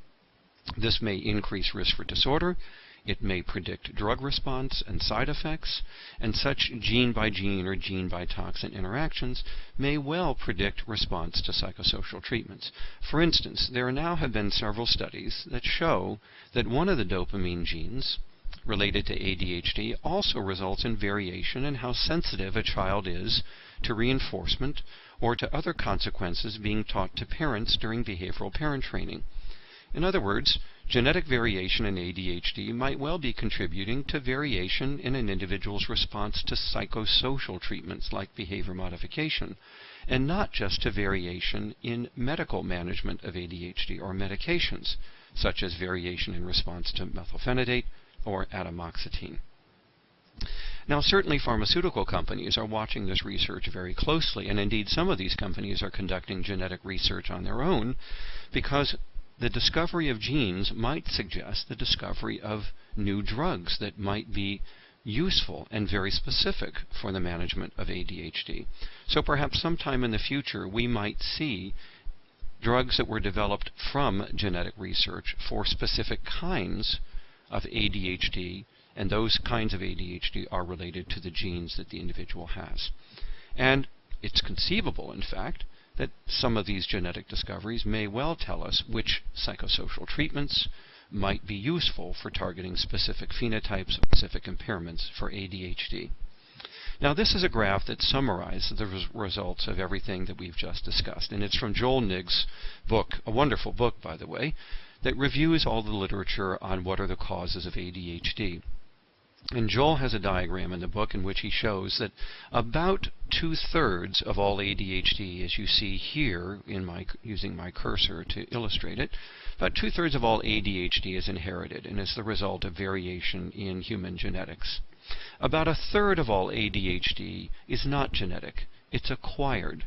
This may increase risk for disorder. It may predict drug response and side effects, and such gene-by-gene or gene-by-toxin interactions may well predict response to psychosocial treatments. For instance, there now have been several studies that show that one of the dopamine genes related to ADHD also results in variation in how sensitive a child is to reinforcement or to other consequences being taught to parents during behavioral parent training. In other words, genetic variation in ADHD might well be contributing to variation in an individual's response to psychosocial treatments like behavior modification, and not just to variation in medical management of ADHD or medications, such as variation in response to methylphenidate or atomoxetine. Now, certainly pharmaceutical companies are watching this research very closely, and indeed some of these companies are conducting genetic research on their own, because the discovery of genes might suggest the discovery of new drugs that might be useful and very specific for the management of ADHD. So perhaps sometime in the future we might see drugs that were developed from genetic research for specific kinds of ADHD, and those kinds of ADHD are related to the genes that the individual has. And it's conceivable, in fact, that some of these genetic discoveries may well tell us which psychosocial treatments might be useful for targeting specific phenotypes or specific impairments for ADHD. Now, this is a graph that summarizes the results of everything that we've just discussed, and it's from Joel Nigg's book, a wonderful book, by the way, that reviews all the literature on what are the causes of ADHD. And Joel has a diagram in the book in which he shows that about 2/3 of all ADHD, as you see here using my cursor to illustrate it, about 2/3 of all ADHD is inherited and is the result of variation in human genetics. About 1/3 of all ADHD is not genetic, it's acquired.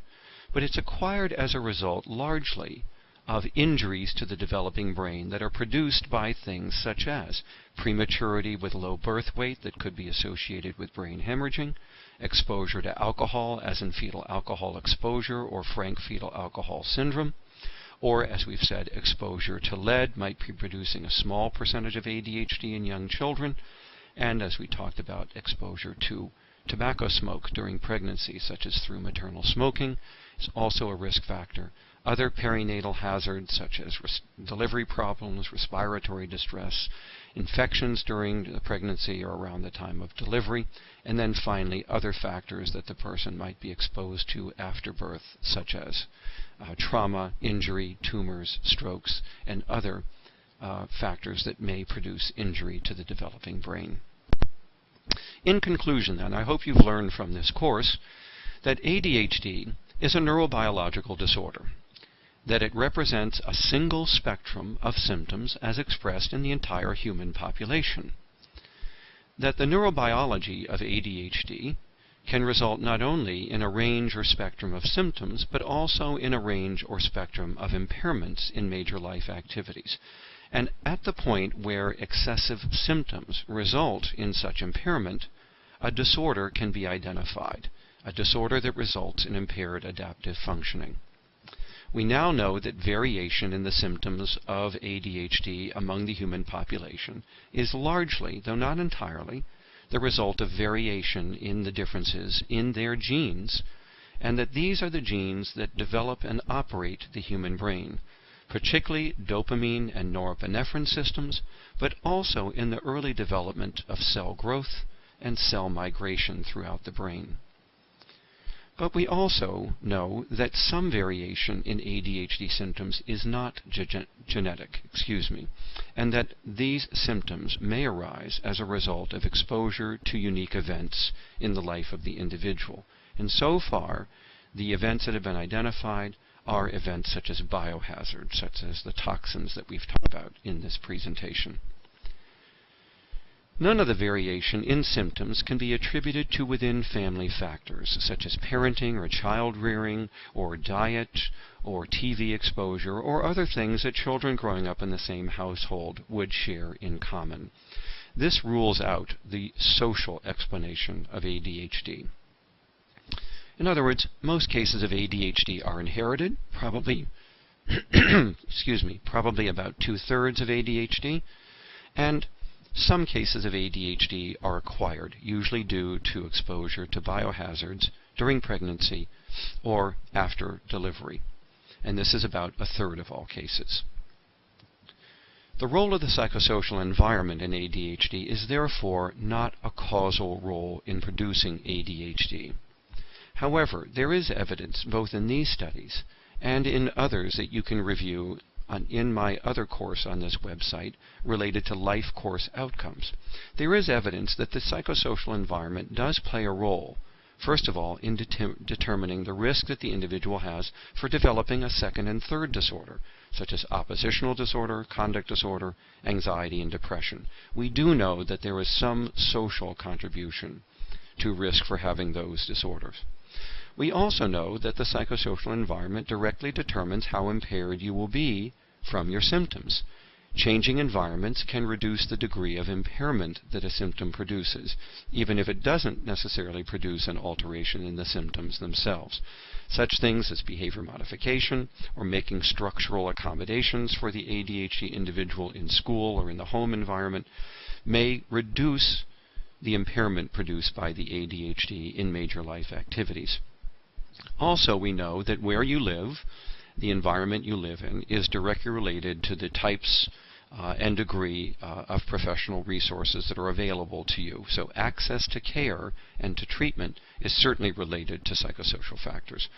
But it's acquired as a result largely of injuries to the developing brain that are produced by things such as prematurity with low birth weight that could be associated with brain hemorrhaging, exposure to alcohol, as in fetal alcohol exposure or frank fetal alcohol syndrome, or, as we've said, exposure to lead might be producing a small percentage of ADHD in young children, and, as we talked about, exposure to tobacco smoke during pregnancy, such as through maternal smoking, is also a risk factor. Other perinatal hazards, such as delivery problems, respiratory distress, infections during the pregnancy or around the time of delivery, and then finally other factors that the person might be exposed to after birth, such as trauma, injury, tumors, strokes, and other factors that may produce injury to the developing brain. In conclusion, then, I hope you've learned from this course that ADHD is a neurobiological disorder, that it represents a single spectrum of symptoms as expressed in the entire human population, that the neurobiology of ADHD can result not only in a range or spectrum of symptoms, but also in a range or spectrum of impairments in major life activities. And at the point where excessive symptoms result in such impairment, a disorder can be identified, a disorder that results in impaired adaptive functioning. We now know that variation in the symptoms of ADHD among the human population is largely, though not entirely, the result of variation in the differences in their genes, and that these are the genes that develop and operate the human brain, particularly dopamine and norepinephrine systems, but also in the early development of cell growth and cell migration throughout the brain. But we also know that some variation in ADHD symptoms is not genetic, and that these symptoms may arise as a result of exposure to unique events in the life of the individual. And so far, the events that have been identified are events such as biohazards, such as the toxins that we've talked about in this presentation. None of the variation in symptoms can be attributed to within-family factors, such as parenting or child rearing, or diet, or TV exposure, or other things that children growing up in the same household would share in common. This rules out the social explanation of ADHD. In other words, most cases of ADHD are inherited, probably probably about 2/3 of ADHD, and Some cases of ADHD are acquired, usually due to exposure to biohazards during pregnancy or after delivery, and this is about a third of all cases. The role of the psychosocial environment in ADHD is therefore not a causal role in producing ADHD. However, there is evidence both in these studies and in others that you can review in my other course on this website related to life course outcomes. There is evidence that the psychosocial environment does play a role, first of all, in determining the risk that the individual has for developing a second and third disorder, such as oppositional disorder, conduct disorder, anxiety, and depression. We do know that there is some social contribution to risk for having those disorders. We also know that the psychosocial environment directly determines how impaired you will be from your symptoms. Changing environments can reduce the degree of impairment that a symptom produces, even if it doesn't necessarily produce an alteration in the symptoms themselves. Such things as behavior modification or making structural accommodations for the ADHD individual in school or in the home environment may reduce the impairment produced by the ADHD in major life activities. Also, we know that where you live, the environment you live in, is directly related to the types and degree of professional resources that are available to you. So access to care and to treatment is certainly related to psychosocial factors.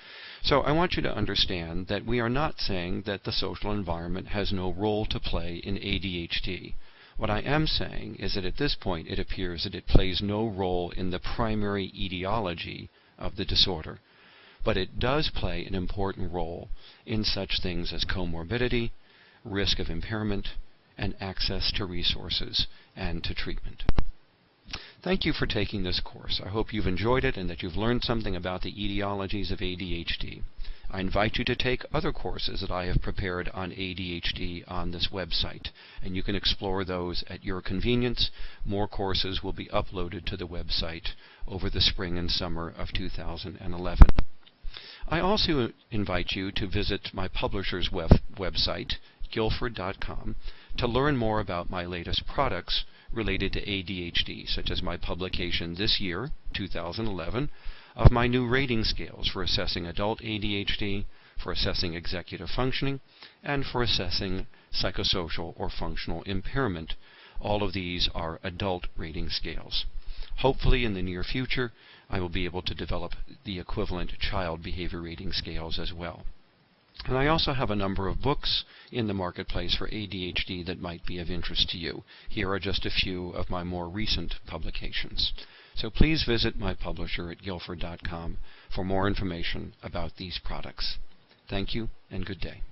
So I want you to understand that we are not saying that the social environment has no role to play in ADHD. What I am saying is that at this point it appears that it plays no role in the primary etiology of the disorder, but it does play an important role in such things as comorbidity, risk of impairment, and access to resources and to treatment. Thank you for taking this course. I hope you've enjoyed it and that you've learned something about the etiologies of ADHD. I invite you to take other courses that I have prepared on ADHD on this website, and you can explore those at your convenience. More courses will be uploaded to the website over the spring and summer of 2011. I also invite you to visit my publisher's website, Guilford.com, to learn more about my latest products related to ADHD, such as my publication this year, 2011, of my new rating scales for assessing adult ADHD, for assessing executive functioning, and for assessing psychosocial or functional impairment. All of these are adult rating scales. Hopefully in the near future, I will be able to develop the equivalent child behavior rating scales as well. And I also have a number of books in the marketplace for ADHD that might be of interest to you. Here are just a few of my more recent publications. So please visit my publisher at Guilford.com for more information about these products. Thank you and good day.